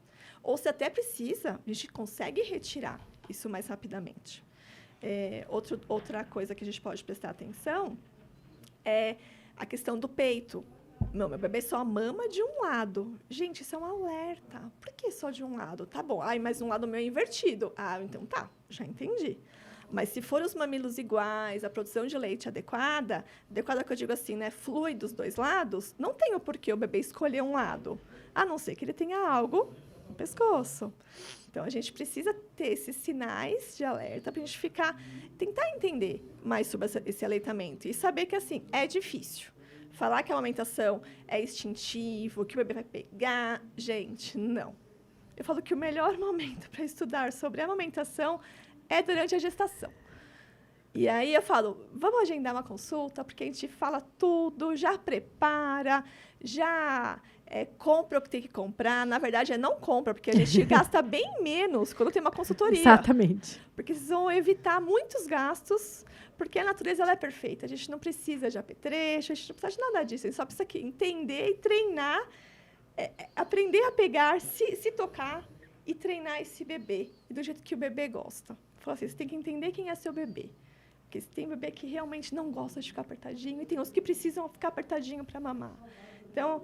Ou se até precisa, a gente consegue retirar isso mais rapidamente. Outra coisa que a gente pode prestar atenção é a questão do peito. Não, meu bebê só mama de um lado. Gente, isso é um alerta. Por que só de um lado? Tá bom. Mas um lado meu é invertido. Então tá, já entendi. Mas se for os mamilos iguais, a produção de leite adequada que eu digo assim, né, flui dos dois lados, não tem o porquê o bebê escolher um lado, a não ser que ele tenha algo no pescoço. Então, a gente precisa ter esses sinais de alerta para a gente tentar entender mais sobre esse aleitamento e saber que, assim, é difícil. Falar que a amamentação é instintivo, que o bebê vai pegar, gente, não. Eu falo que o melhor momento para estudar sobre a amamentação é durante a gestação. E aí eu falo, vamos agendar uma consulta, porque a gente fala tudo, já prepara, já compra o que tem que comprar. Na verdade, não compra, porque a gente gasta bem menos quando tem uma consultoria. Exatamente. Porque vocês vão evitar muitos gastos, porque a natureza ela é perfeita. A gente não precisa de apetrecho, a gente não precisa de nada disso. A gente só precisa entender e treinar, aprender a pegar, se tocar e treinar esse bebê do jeito que o bebê gosta. Fala assim, você tem que entender quem é seu bebê. Porque tem bebê que realmente não gosta de ficar apertadinho e tem outros que precisam ficar apertadinho para mamar. Então,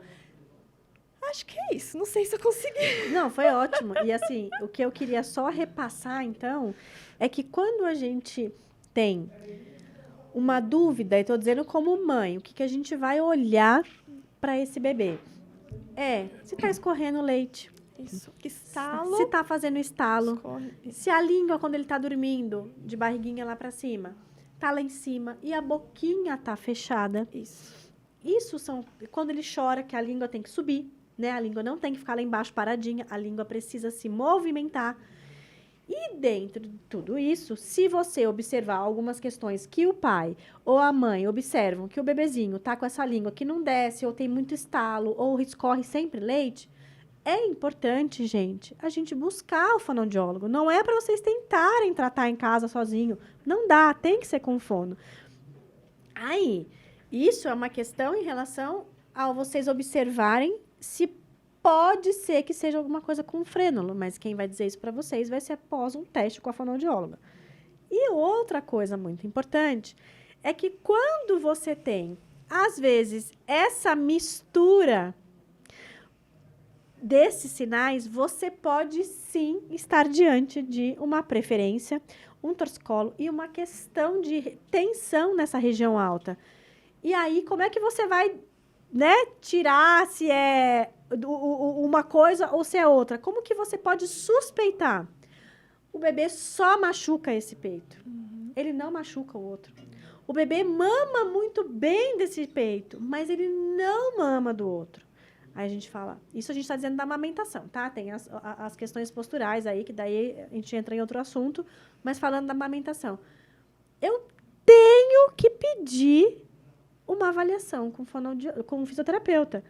acho que é isso. Não sei se eu consegui. Não, foi ótimo. E assim, o que eu queria só repassar, então, é que quando a gente tem uma dúvida, e estou dizendo como mãe, o que a gente vai olhar para esse bebê? Se está escorrendo leite. Isso. Estalo. Se está fazendo estalo. Escorre. Se a língua, quando ele está dormindo, de barriguinha lá para cima, tá lá em cima e a boquinha tá fechada. Isso são quando ele chora, que a língua tem que subir, né? A língua não tem que ficar lá embaixo paradinha, a língua precisa se movimentar. E dentro de tudo isso, se você observar algumas questões que o pai ou a mãe observam que o bebezinho tá com essa língua que não desce, ou tem muito estalo, ou escorre sempre leite, é importante, gente, a gente buscar o fonoaudiólogo. Não é para vocês tentarem tratar em casa sozinho. Não dá, tem que ser com fono. Aí, isso é uma questão em relação ao vocês observarem se pode ser que seja alguma coisa com frênulo, mas quem vai dizer isso para vocês vai ser após um teste com a fonoaudióloga. E outra coisa muito importante é que quando você tem, às vezes, essa mistura desses sinais, você pode sim estar diante de uma preferência, um torcicolo e uma questão de tensão nessa região alta. E aí, como é que você vai, né, tirar se é uma coisa ou se é outra? Como que você pode suspeitar? O bebê só machuca esse peito. Ele não machuca o outro. O bebê mama muito bem desse peito, mas ele não mama do outro. Aí a gente fala, isso a gente está dizendo da amamentação, tá? Tem as questões posturais aí, que daí a gente entra em outro assunto, mas falando da amamentação. Eu tenho que pedir uma avaliação com um fisioterapeuta,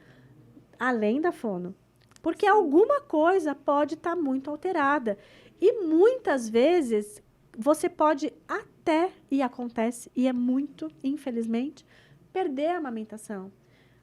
além da fono. Porque alguma coisa pode estar muito alterada. E muitas vezes você pode até, e acontece, e é muito, infelizmente, perder a amamentação.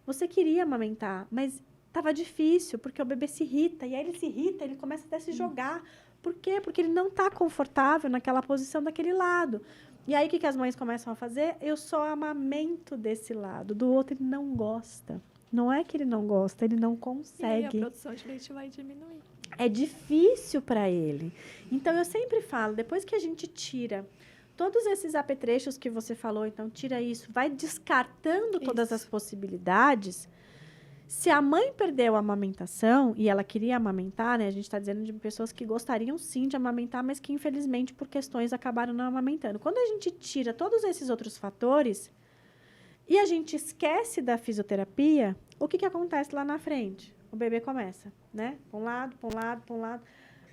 Você queria amamentar, mas estava difícil, porque o bebê se irrita, e aí ele se irrita, ele começa até a se jogar. Por quê? Porque ele não está confortável naquela posição daquele lado. E aí, o que as mães começam a fazer? Eu só amamento desse lado, do outro ele não gosta. Não é que ele não gosta, ele não consegue. E aí a produção de leite vai diminuir. É difícil para ele. Então, eu sempre falo, depois que a gente tira todos esses apetrechos que você falou, então tira isso, vai descartando todas as possibilidades. Se a mãe perdeu a amamentação e ela queria amamentar, né? A gente está dizendo de pessoas que gostariam sim de amamentar, mas que infelizmente por questões acabaram não amamentando. Quando a gente tira todos esses outros fatores e a gente esquece da fisioterapia, o que acontece lá na frente? O bebê começa, né? Para um lado, para um lado, para um lado.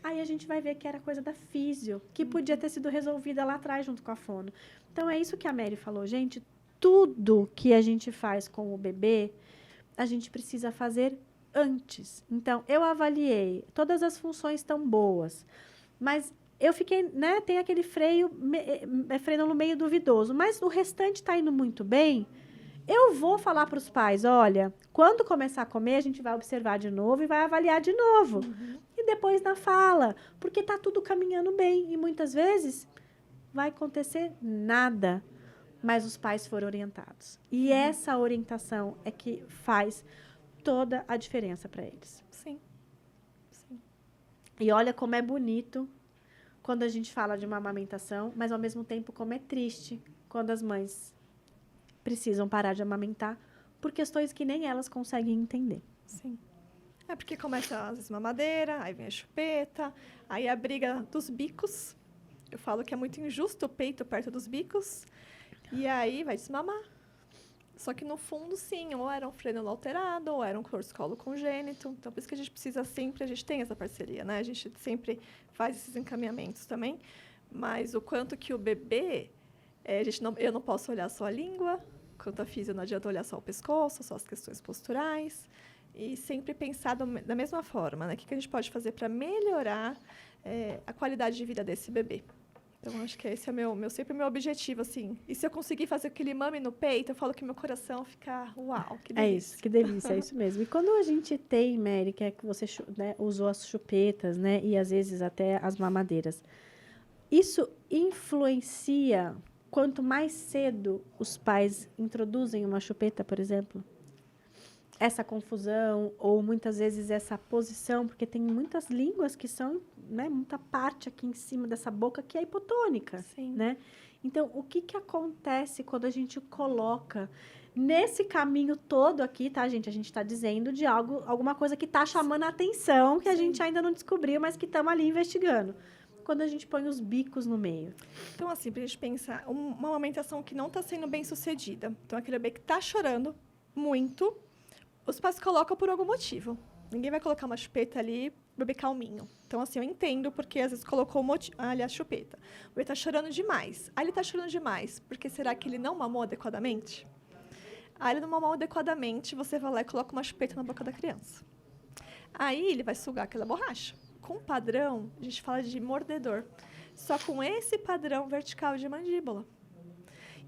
Aí a gente vai ver que era coisa da físio, que podia ter sido resolvida lá atrás junto com a fono. Então, é isso que a Mary falou. Gente, tudo que a gente faz com o bebê, a gente precisa fazer antes. Então, eu avaliei, todas as funções estão boas, mas eu fiquei, né, tem aquele freio, freno meio duvidoso, mas o restante está indo muito bem. Eu vou falar para os pais, olha, quando começar a comer, a gente vai observar de novo e vai avaliar de novo. E depois na fala, porque está tudo caminhando bem. E muitas vezes vai acontecer nada, mas os pais foram orientados. E essa orientação é que faz toda a diferença para eles. Sim. Sim. E olha como é bonito quando a gente fala de uma amamentação, mas ao mesmo tempo como é triste quando as mães precisam parar de amamentar por questões que nem elas conseguem entender. Sim. É porque começa às vezes mamadeira, aí vem a chupeta, aí a briga dos bicos. Eu falo que é muito injusto o peito perto dos bicos. E aí vai desmamar. Só que no fundo, sim, ou era um freno alterado, ou era um torcicolo congênito. Então, por isso que a gente precisa sempre, a gente tem essa parceria, né? A gente sempre faz esses encaminhamentos também. Mas o quanto que o bebê, eu não posso olhar só a língua, quanto a física não adianta olhar só o pescoço, só as questões posturais. E sempre pensar da mesma forma, né? O que a gente pode fazer para melhorar a qualidade de vida desse bebê. Então, acho que esse é sempre o meu objetivo, assim. E se eu conseguir fazer que ele mame no peito, eu falo que meu coração fica, uau, que delícia. É isso, que delícia, é isso mesmo. E quando a gente tem, Mary, que é que você, né, usou as chupetas, né, e às vezes até as mamadeiras, isso influencia quanto mais cedo os pais introduzem uma chupeta, por exemplo? Essa confusão, ou muitas vezes essa posição, porque tem muitas línguas que são, né, muita parte aqui em cima dessa boca que é hipotônica, Sim. né? Então, o que acontece quando a gente coloca nesse caminho todo aqui, tá, gente? A gente está dizendo de alguma coisa que está chamando a atenção, que a gente ainda não descobriu, mas que estamos ali investigando. Quando a gente põe os bicos no meio. Então, assim, para a gente pensar, uma amamentação que não está sendo bem sucedida. Então, aquele bebê que está chorando muito, os pais colocam por algum motivo. Ninguém vai colocar uma chupeta ali, bebê calminho. Então, assim, eu entendo porque às vezes colocou a chupeta. O bebê está chorando demais. Ele está chorando demais, porque será que ele não mamou adequadamente? Ele não mamou adequadamente, você vai lá e coloca uma chupeta na boca da criança. Aí ele vai sugar aquela borracha. Com padrão, a gente fala de mordedor. Só com esse padrão vertical de mandíbula.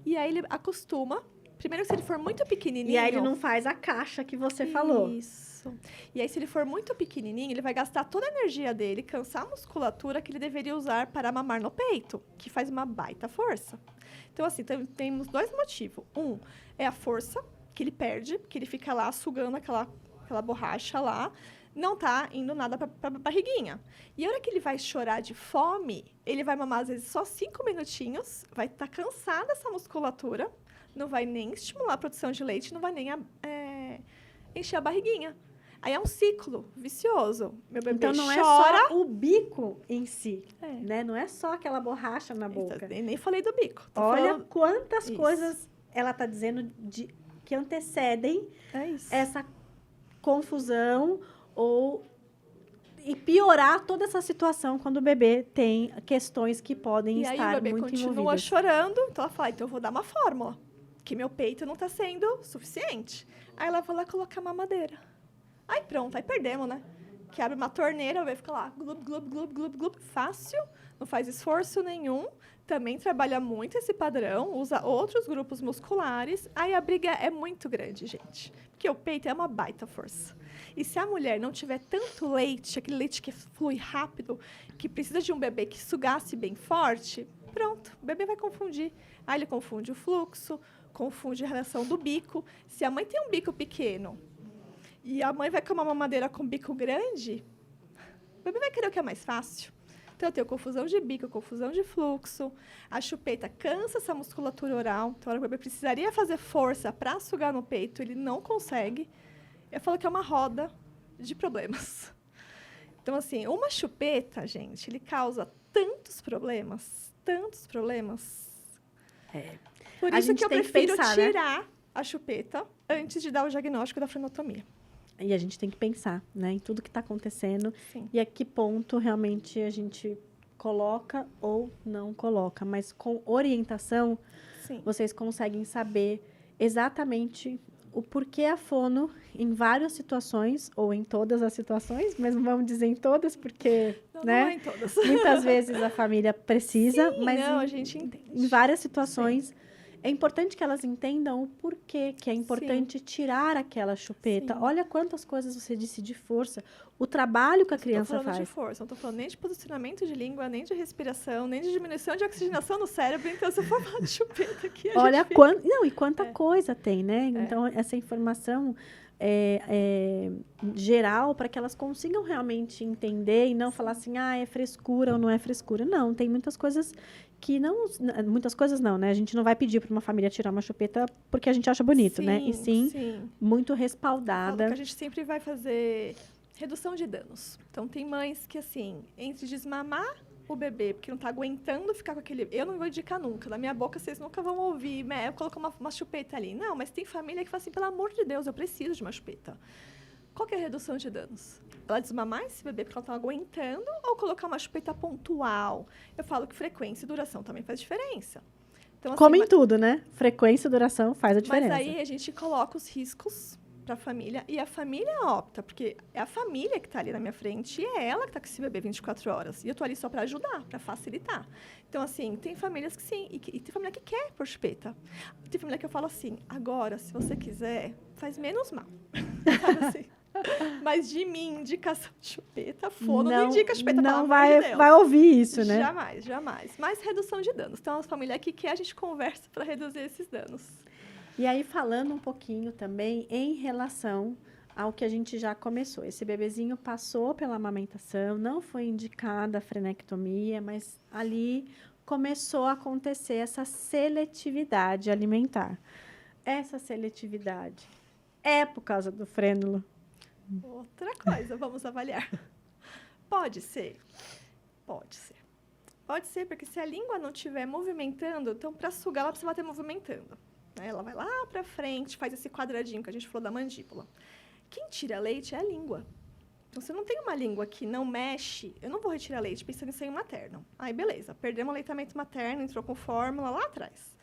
E aí ele acostuma. Primeiro, se ele for muito pequenininho... E aí ele não faz a caixa que você falou. Isso. E aí, se ele for muito pequenininho, ele vai gastar toda a energia dele, cansar a musculatura que ele deveria usar para mamar no peito, que faz uma baita força. Então, assim, temos dois motivos. Um é a força que ele perde, que ele fica lá sugando aquela borracha lá, não tá indo nada para a barriguinha. E a hora que ele vai chorar de fome, ele vai mamar, às vezes, só 5 minutinhos, vai estar cansada essa musculatura, não vai nem estimular a produção de leite, não vai nem encher a barriguinha. Aí é um ciclo vicioso. Meu bebê então, não chora... é só o bico em si, né? Não é só aquela borracha na boca. Nem falei do bico. Olha quantas coisas ela está dizendo que antecedem essa confusão e piorar toda essa situação quando o bebê tem questões que podem estar muito envolvidas. E aí o bebê continua chorando, então ela fala, então eu vou dar uma fórmula, que meu peito não está sendo suficiente. Aí ela vai lá colocar mamadeira. Aí pronto, aí perdemos, né? Que abre uma torneira, o bebê fica lá, glub, glub, glub, glub, glub, fácil, não faz esforço nenhum, também trabalha muito esse padrão, usa outros grupos musculares, aí a briga é muito grande, gente. Porque o peito é uma baita força. E se a mulher não tiver tanto leite, aquele leite que flui rápido, que precisa de um bebê que sugasse bem forte, pronto, o bebê vai confundir. Aí ele confunde o fluxo, confunde a relação do bico. Se a mãe tem um bico pequeno e a mãe vai com uma mamadeira com bico grande, o bebê vai querer o que é mais fácil. Então, eu tenho confusão de bico, confusão de fluxo. A chupeta cansa essa musculatura oral. Então, o bebê precisaria fazer força para sugar no peito, ele não consegue. Eu falo que é uma roda de problemas. Então, assim, uma chupeta, gente, ele causa tantos problemas. Por isso que eu prefiro tirar a chupeta antes de dar o diagnóstico da frenotomia. E a gente tem que pensar, né, em tudo que está acontecendo. Sim. E a que ponto realmente a gente coloca ou não coloca. Mas com orientação, Sim. vocês conseguem saber exatamente o porquê a fono em várias situações, ou em todas as situações, mas vamos dizer em todas, porque, Não, né? não é em todas. Muitas vezes a família precisa, Sim, mas não, a gente entende. em várias situações é importante que elas entendam o porquê que é importante tirar aquela chupeta. Sim. Olha quantas coisas você disse de força, o trabalho que a criança Não tô falando faz. de força, não tô falando nem de posicionamento de língua, nem de respiração, nem de diminuição de oxigenação no cérebro. Então, se eu for falar de chupeta aqui, Olha gente não, e quanta É. coisa tem, né? Então, essa informação é geral para que elas consigam realmente entender e não falar assim, é frescura ou não é frescura. Não, tem muitas coisas que não... Muitas coisas não, né? A gente não vai pedir para uma família tirar uma chupeta porque a gente acha bonito, né? E sim, muito Eu falo respaldada. que a gente sempre vai fazer redução de danos. Então, tem mães que, assim, entre desmamar o bebê, porque não tá aguentando ficar com aquele... Eu não vou indicar nunca. Na minha boca, vocês nunca vão ouvir. Eu coloco uma chupeta ali. Não, mas tem família que fala assim, pelo amor de Deus, eu preciso de uma chupeta. Qual que é a redução de danos? Ela desmamar esse bebê porque ela tá aguentando ou colocar uma chupeta pontual? Eu falo que frequência e duração também faz diferença. Então, assim, Como em tudo, né? Frequência e duração faz a diferença. mas aí a gente coloca os riscos para a família e a família opta, porque é a família que está ali na minha frente e é ela que está com esse bebê 24 horas. E eu tô ali só para ajudar, para facilitar. Então, assim, tem famílias que sim, e tem família que quer por chupeta. Tem família que eu falo assim, agora, se você quiser, faz menos mal. Sabe assim? Mas de mim, indicação de chupeta, fono, não indica chupeta, pelo amor de Deus. Vai ouvir isso, né? Jamais, jamais. Mas redução de danos. Então, a família que quer, a gente conversa para reduzir esses danos. E aí, falando um pouquinho também em relação ao que a gente já começou. Esse bebezinho passou pela amamentação, não foi indicada a frenectomia, mas ali começou a acontecer essa seletividade alimentar. Essa seletividade é por causa do frênulo? Outra coisa, vamos avaliar. Pode ser? Pode ser. Pode ser, porque se a língua não estiver movimentando, então, para sugar, ela precisa estar movimentando. Ela vai lá para frente, faz esse quadradinho que a gente falou da mandíbula. Quem tira leite é a língua. Então, se eu não tenho uma língua que não mexe, eu não vou retirar leite pensando em seio materno. Aí, beleza, perdemos o aleitamento materno, entrou com fórmula lá atrás.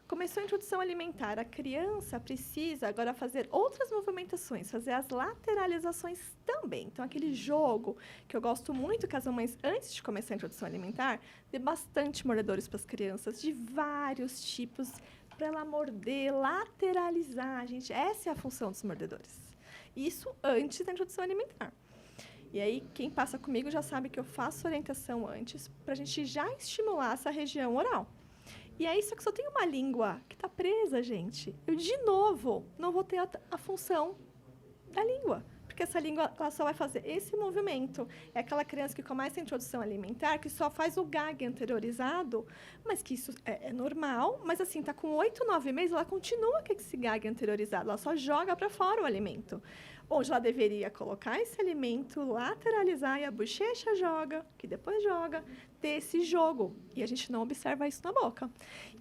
Começou a introdução alimentar. A criança precisa agora fazer outras movimentações, fazer as lateralizações também. Então, aquele jogo que eu gosto muito que as mamães, antes de começar a introdução alimentar, dê bastante mordedores para as crianças, de vários tipos, para ela morder, lateralizar. Gente, essa é a função dos mordedores. Isso antes da introdução alimentar. E aí, quem passa comigo já sabe que eu faço orientação antes, para a gente já estimular essa região oral. E aí, só que se eu tenho uma língua que está presa, gente, eu, de novo, não vou ter a função da língua. Porque essa língua ela só vai fazer esse movimento. É aquela criança que começa a introdução alimentar, que só faz o gag anteriorizado, mas que isso é normal. Mas, assim, está com 8, 9 meses, ela continua com esse gag anteriorizado. Ela só joga para fora o alimento. Onde ela deveria colocar esse alimento, lateralizar, e a bochecha joga, que depois joga, ter esse jogo. E a gente não observa isso na boca.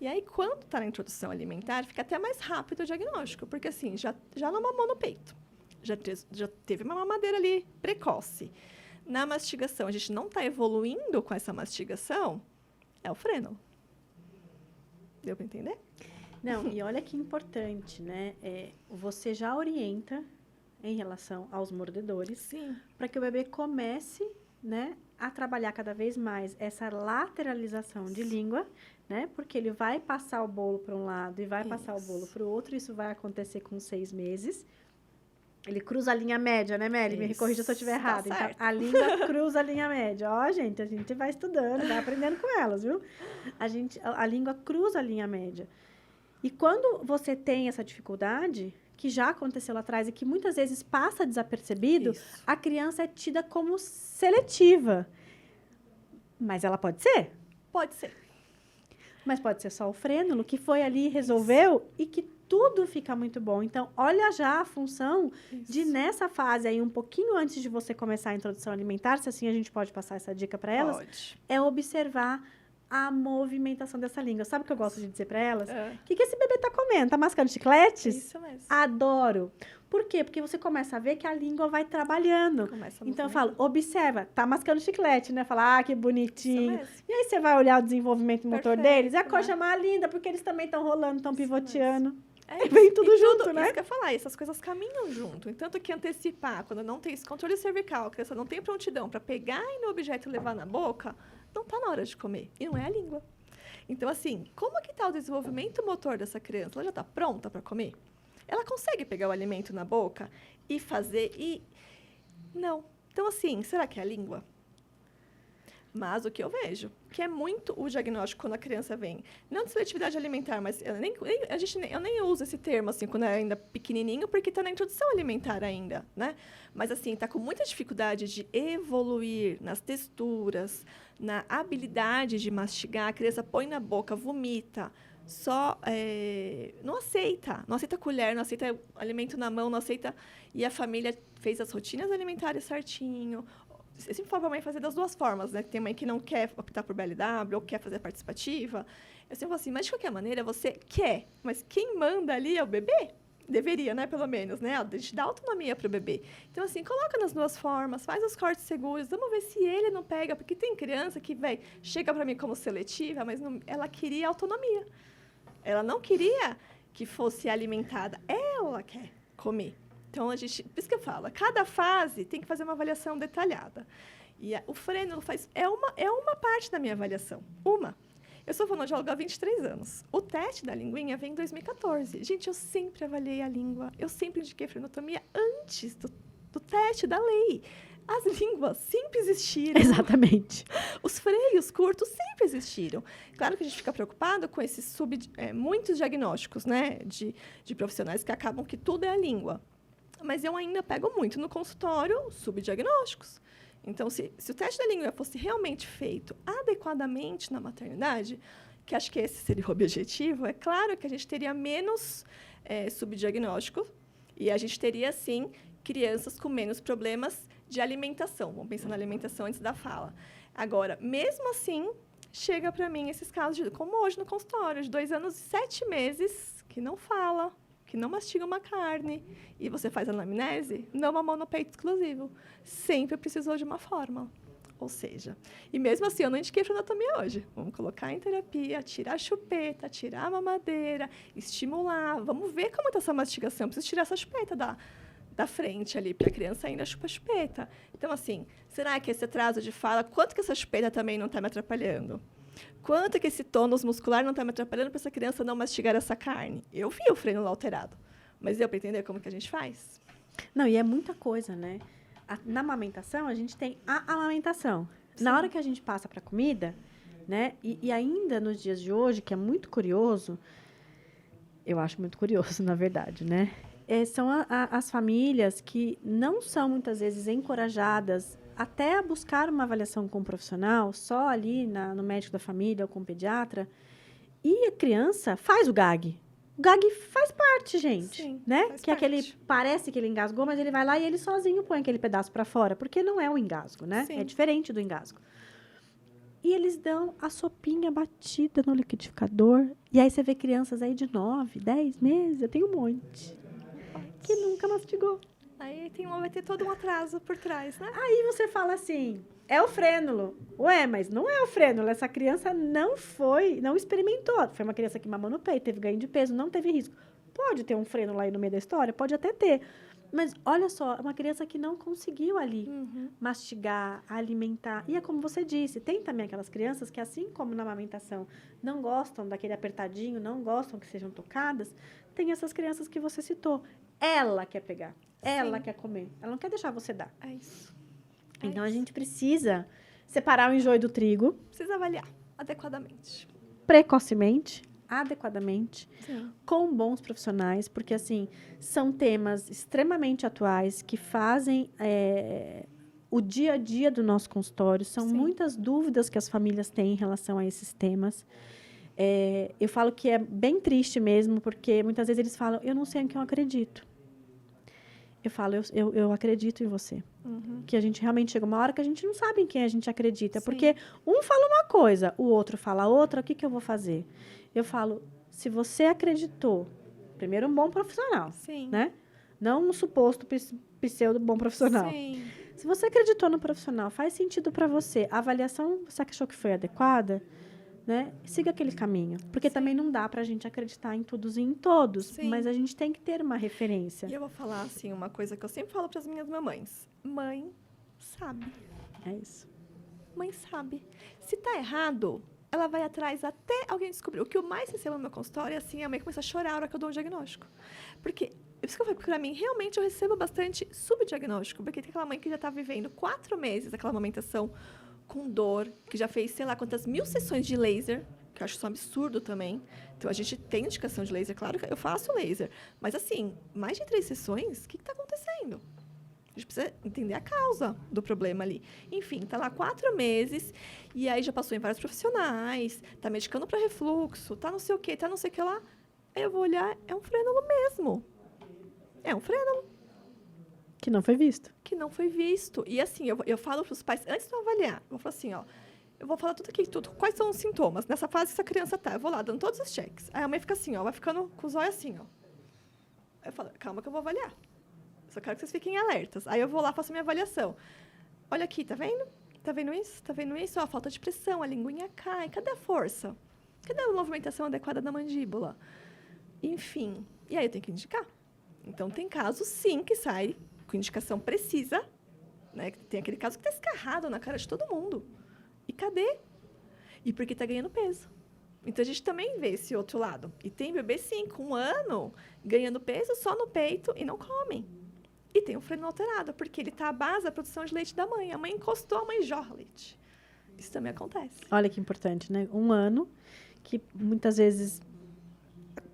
E aí, quando está na introdução alimentar, fica até mais rápido o diagnóstico, porque assim, já não mamou no peito. Já teve uma mamadeira ali precoce. Na mastigação, a gente não está evoluindo com essa mastigação, é o frênulo. Deu para entender? Não, e olha que importante, né? Você já orienta em relação aos mordedores, para que o bebê comece, né, a trabalhar cada vez mais essa lateralização de língua, né? Porque ele vai passar o bolo para um lado e vai passar o bolo para o outro. Isso vai acontecer com 6 meses. Ele cruza a linha média, né, Meli? Me corrija se eu estiver errada. Então, a língua cruza a linha média. Ó, gente, a gente vai estudando, vai aprendendo com elas, viu? A língua cruza a linha média. E quando você tem essa dificuldade, que já aconteceu lá atrás e que muitas vezes passa desapercebido, a criança é tida como seletiva. Mas ela pode ser? Pode ser. Mas pode ser só o frênulo, que foi ali e resolveu e que tudo fica muito bom. Então, olha já a função de, nessa fase aí, um pouquinho antes de você começar a introdução alimentar, se assim a gente pode passar essa dica para elas, é observar a movimentação dessa língua. Sabe o que eu gosto de dizer para elas? O que esse bebê tá comendo? Tá mascando chicletes? Isso mesmo. Adoro. Por quê? Porque você começa a ver que a língua vai trabalhando. Começa a Então, eu movimentar. falo, observa, tá mascando chiclete, né? Fala, que Isso bonitinho. mesmo. E aí você vai olhar o desenvolvimento motor Perfeito, deles, e a né? coisa mais linda, porque eles também estão rolando, estão Isso pivoteando. É E vem tudo e junto, né? Isso que eu ia falar, essas coisas caminham junto. Tanto que antecipar, quando não tem esse controle cervical, a criança não tem prontidão para pegar no objeto e levar na boca, não está na hora de comer. E não é a língua. Então, assim, como que está o desenvolvimento motor dessa criança? Ela já está pronta para comer? Ela consegue pegar o alimento na boca e fazer e... Não. Então, assim, será que é a língua? Mas o que eu vejo, que é muito o diagnóstico quando a criança vem, não de seletividade alimentar, mas eu nem uso esse termo assim quando é ainda pequenininho, porque está na introdução alimentar ainda, né? Mas assim, está com muita dificuldade de evoluir nas texturas, na habilidade de mastigar, a criança põe na boca, vomita, não aceita colher, não aceita alimento na mão, não aceita, e a família fez as rotinas alimentares certinho. Eu sempre falo para a mãe fazer das duas formas, né? Tem mãe que não quer optar por BLW ou quer fazer participativa. Eu sempre falo assim, mas de qualquer maneira você quer, mas quem manda ali é o bebê? Deveria, né? Pelo menos, né? A gente dá autonomia para o bebê. Então, assim, coloca nas duas formas, faz os cortes seguros, vamos ver se ele não pega, porque tem criança que, chega para mim como seletiva, mas ela queria autonomia. Ela não queria que fosse alimentada, ela quer comer. Então, por isso que eu falo, cada fase tem que fazer uma avaliação detalhada. E o frênulo é uma parte da minha avaliação. Eu sou fonoaudióloga há 23 anos. O teste da linguinha vem em 2014. Gente, eu sempre avaliei a língua. Eu sempre indiquei frenotomia antes do teste da lei. As línguas sempre existiram. Exatamente. Os freios curtos sempre existiram. Claro que a gente fica preocupado com esses muitos diagnósticos, né, de profissionais que acabam que tudo é a língua. Mas eu ainda pego muito no consultório subdiagnósticos. Então, se o teste da língua fosse realmente feito adequadamente na maternidade, que acho que esse seria o objetivo, é claro que a gente teria menos subdiagnóstico e a gente teria, sim, crianças com menos problemas de alimentação. Vamos pensar na alimentação antes da fala. Agora, mesmo assim, chega para mim esses casos, como hoje no consultório, de 2 anos e 7 meses, que não fala, que não mastiga uma carne, e você faz anamnese, não mamou no peito exclusivo. Sempre precisou de uma fórmula. Ou seja, e mesmo assim, eu não indiquei frenotomia hoje. Vamos colocar em terapia, tirar a chupeta, tirar a mamadeira, estimular. Vamos ver como está essa mastigação. Preciso tirar essa chupeta da frente ali, porque a criança ainda chupa a chupeta. Então, assim, será que esse atraso de fala, quanto que essa chupeta também não está me atrapalhando? Quanto que esse tônus muscular não está me atrapalhando para essa criança não mastigar essa carne? Eu vi o frênulo alterado, mas deu para entender como que a gente faz? Não, e é muita coisa, né? Na amamentação, a gente tem a amamentação. Sim. Na hora que a gente passa para a comida, né? E ainda nos dias de hoje, que é muito curioso, eu acho muito curioso, na verdade, né? São as famílias que não são, muitas vezes, encorajadas até a buscar uma avaliação com um profissional, só ali no médico da família ou com o pediatra, e a criança faz o gag. O gag faz parte, gente, Sim, né? faz Que é aquele, parte. parece que ele engasgou, mas ele vai lá e ele sozinho põe aquele pedaço para fora, porque não é o engasgo, né? Sim. É diferente do engasgo. E eles dão a sopinha batida no liquidificador, e aí você vê crianças aí de 9, 10 meses, eu tenho um monte, que nunca mastigou. Aí vai ter todo um atraso por trás, né? Aí você fala assim, é o frênulo. Ué, mas não é o frênulo. Essa criança não experimentou. Foi uma criança que mamou no peito, teve ganho de peso, não teve risco. Pode ter um frênulo aí no meio da história? Pode até ter. Mas olha só, é uma criança que não conseguiu ali mastigar, alimentar. E é como você disse, tem também aquelas crianças que, assim como na amamentação, não gostam daquele apertadinho, não gostam que sejam tocadas. Tem essas crianças que você citou. Ela quer pegar, ela quer comer. Ela não quer deixar você dar. É isso. Então, a gente precisa separar o enjoio do trigo. Precisa avaliar adequadamente. Precocemente, adequadamente, Sim. com bons profissionais, porque, assim, são temas extremamente atuais que fazem o dia a dia do nosso consultório. São muitas dúvidas que as famílias têm em relação a esses temas. Eu falo que é bem triste mesmo, porque muitas vezes eles falam, eu não sei em quem eu acredito. Eu falo, eu acredito em você. Que a gente realmente chega uma hora que a gente não sabe em quem a gente acredita. Sim. Porque um fala uma coisa, o outro fala outra, o que eu vou fazer? Eu falo, se você acreditou, primeiro um bom profissional, Sim. né? Não um suposto pseudo bom profissional. Sim. Se você acreditou no profissional, faz sentido para você, a avaliação você achou que foi adequada, né? Siga aquele caminho. Porque Sim. também não dá pra gente acreditar em todos e em todos. Sim. Mas a gente tem que ter uma referência. E eu vou falar, assim, uma coisa que eu sempre falo para as minhas mamães. Mãe sabe. É isso. Mãe sabe. Se tá errado, ela vai atrás até alguém descobrir. O que eu mais recebo no meu consultório é assim, a mãe começa a chorar a hora que eu dou um diagnóstico. Porque, isso que eu falei, pra mim, realmente eu recebo bastante subdiagnóstico. Porque tem aquela mãe que já tá vivendo 4 meses aquela amamentação com dor, que já fez, sei lá, quantas 1000 sessões de laser, que eu acho isso um absurdo também. Então, a gente tem indicação de laser, claro que eu faço laser. Mas, assim, mais de 3 sessões, o que tá acontecendo? A gente precisa entender a causa do problema ali. Enfim, tá lá 4 meses, e aí já passou em vários profissionais, tá medicando para refluxo, tá não sei o quê, tá não sei o que lá. Aí eu vou olhar, é um frênulo mesmo. É um frênulo Que não foi visto. que não foi visto. E assim, eu falo para os pais, antes de eu avaliar, eu vou falar assim, ó, eu vou falar tudo aqui, tudo, quais são os sintomas, nessa fase que essa criança tá. Eu vou lá, dando todos os checks. Aí a mãe fica assim, ó, vai ficando com os olhos assim, ó. Aí eu falo, calma que eu vou avaliar. Só quero que vocês fiquem alertas. Aí eu vou lá, faço minha avaliação. Olha aqui, tá vendo? Tá vendo isso? Tá vendo isso? Ó, falta de pressão, a linguinha cai. Cadê a força? Cadê a movimentação adequada da mandíbula? Enfim. E aí eu tenho que indicar. Então, tem casos, sim, que sai com indicação precisa, né? Tem aquele caso que tá escarrado na cara de todo mundo. E cadê? E porque tá ganhando peso. Então, a gente também vê esse outro lado. E tem bebê, sim, com 1 ano, ganhando peso só no peito e não comem. E tem um freno alterado, porque ele está à base da produção de leite da mãe. A mãe encostou, a mãe jorra leite. Isso também acontece. Olha que importante, né? 1 ano, que muitas vezes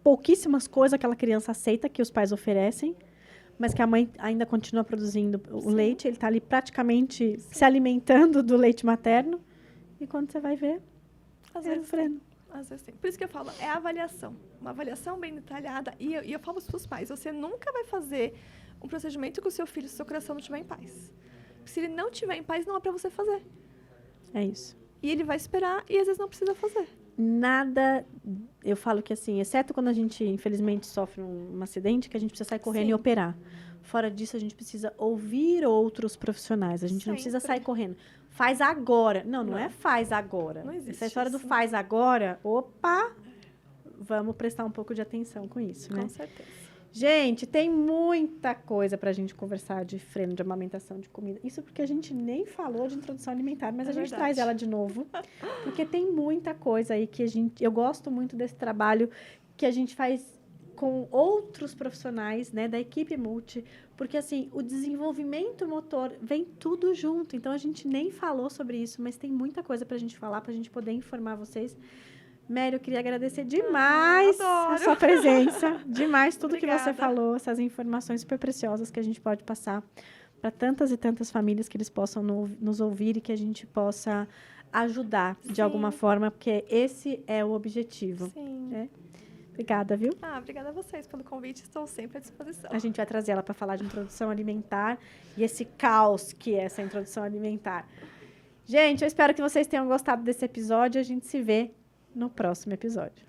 pouquíssimas coisas aquela criança aceita que os pais oferecem, mas que a mãe ainda continua produzindo o leite, ele está ali praticamente se alimentando do leite materno, e quando você vai ver, Às é o vezes freno. Às vezes tem. Por isso que eu falo, é a avaliação. Uma avaliação bem detalhada. E eu falo para os pais, você nunca vai fazer um procedimento com o seu filho se o seu coração não estiver em paz. Porque se ele não estiver em paz, não é para você fazer. É isso. E ele vai esperar e às vezes não precisa fazer. Nada, eu falo que assim, exceto quando a gente, infelizmente, sofre um acidente, que a gente precisa sair correndo e operar. Fora disso, a gente precisa ouvir outros profissionais. A gente não precisa sair correndo. Faz agora. Não é faz agora. Não existe Essa história do isso. faz agora, opa, vamos prestar um pouco de atenção com isso, né? Com certeza. Gente, tem muita coisa pra gente conversar de freno de amamentação de comida. Isso porque a gente nem falou de introdução alimentar, mas É a gente verdade. traz ela de novo. Porque tem muita coisa aí que eu gosto muito desse trabalho que a gente faz com outros profissionais, né, da equipe multi, porque assim, o desenvolvimento motor vem tudo junto. Então a gente nem falou sobre isso, mas tem muita coisa pra gente falar, pra gente poder informar vocês. Mary, eu queria agradecer demais a sua presença, demais tudo que você falou, essas informações super preciosas que a gente pode passar para tantas e tantas famílias que eles possam nos ouvir e que a gente possa ajudar de alguma forma, porque esse é o objetivo. Sim. Né? Obrigada, viu? Obrigada a vocês pelo convite, estou sempre à disposição. A gente vai trazer ela para falar de introdução alimentar e esse caos que é essa introdução alimentar. Gente, eu espero que vocês tenham gostado desse episódio, a gente se vê no próximo episódio.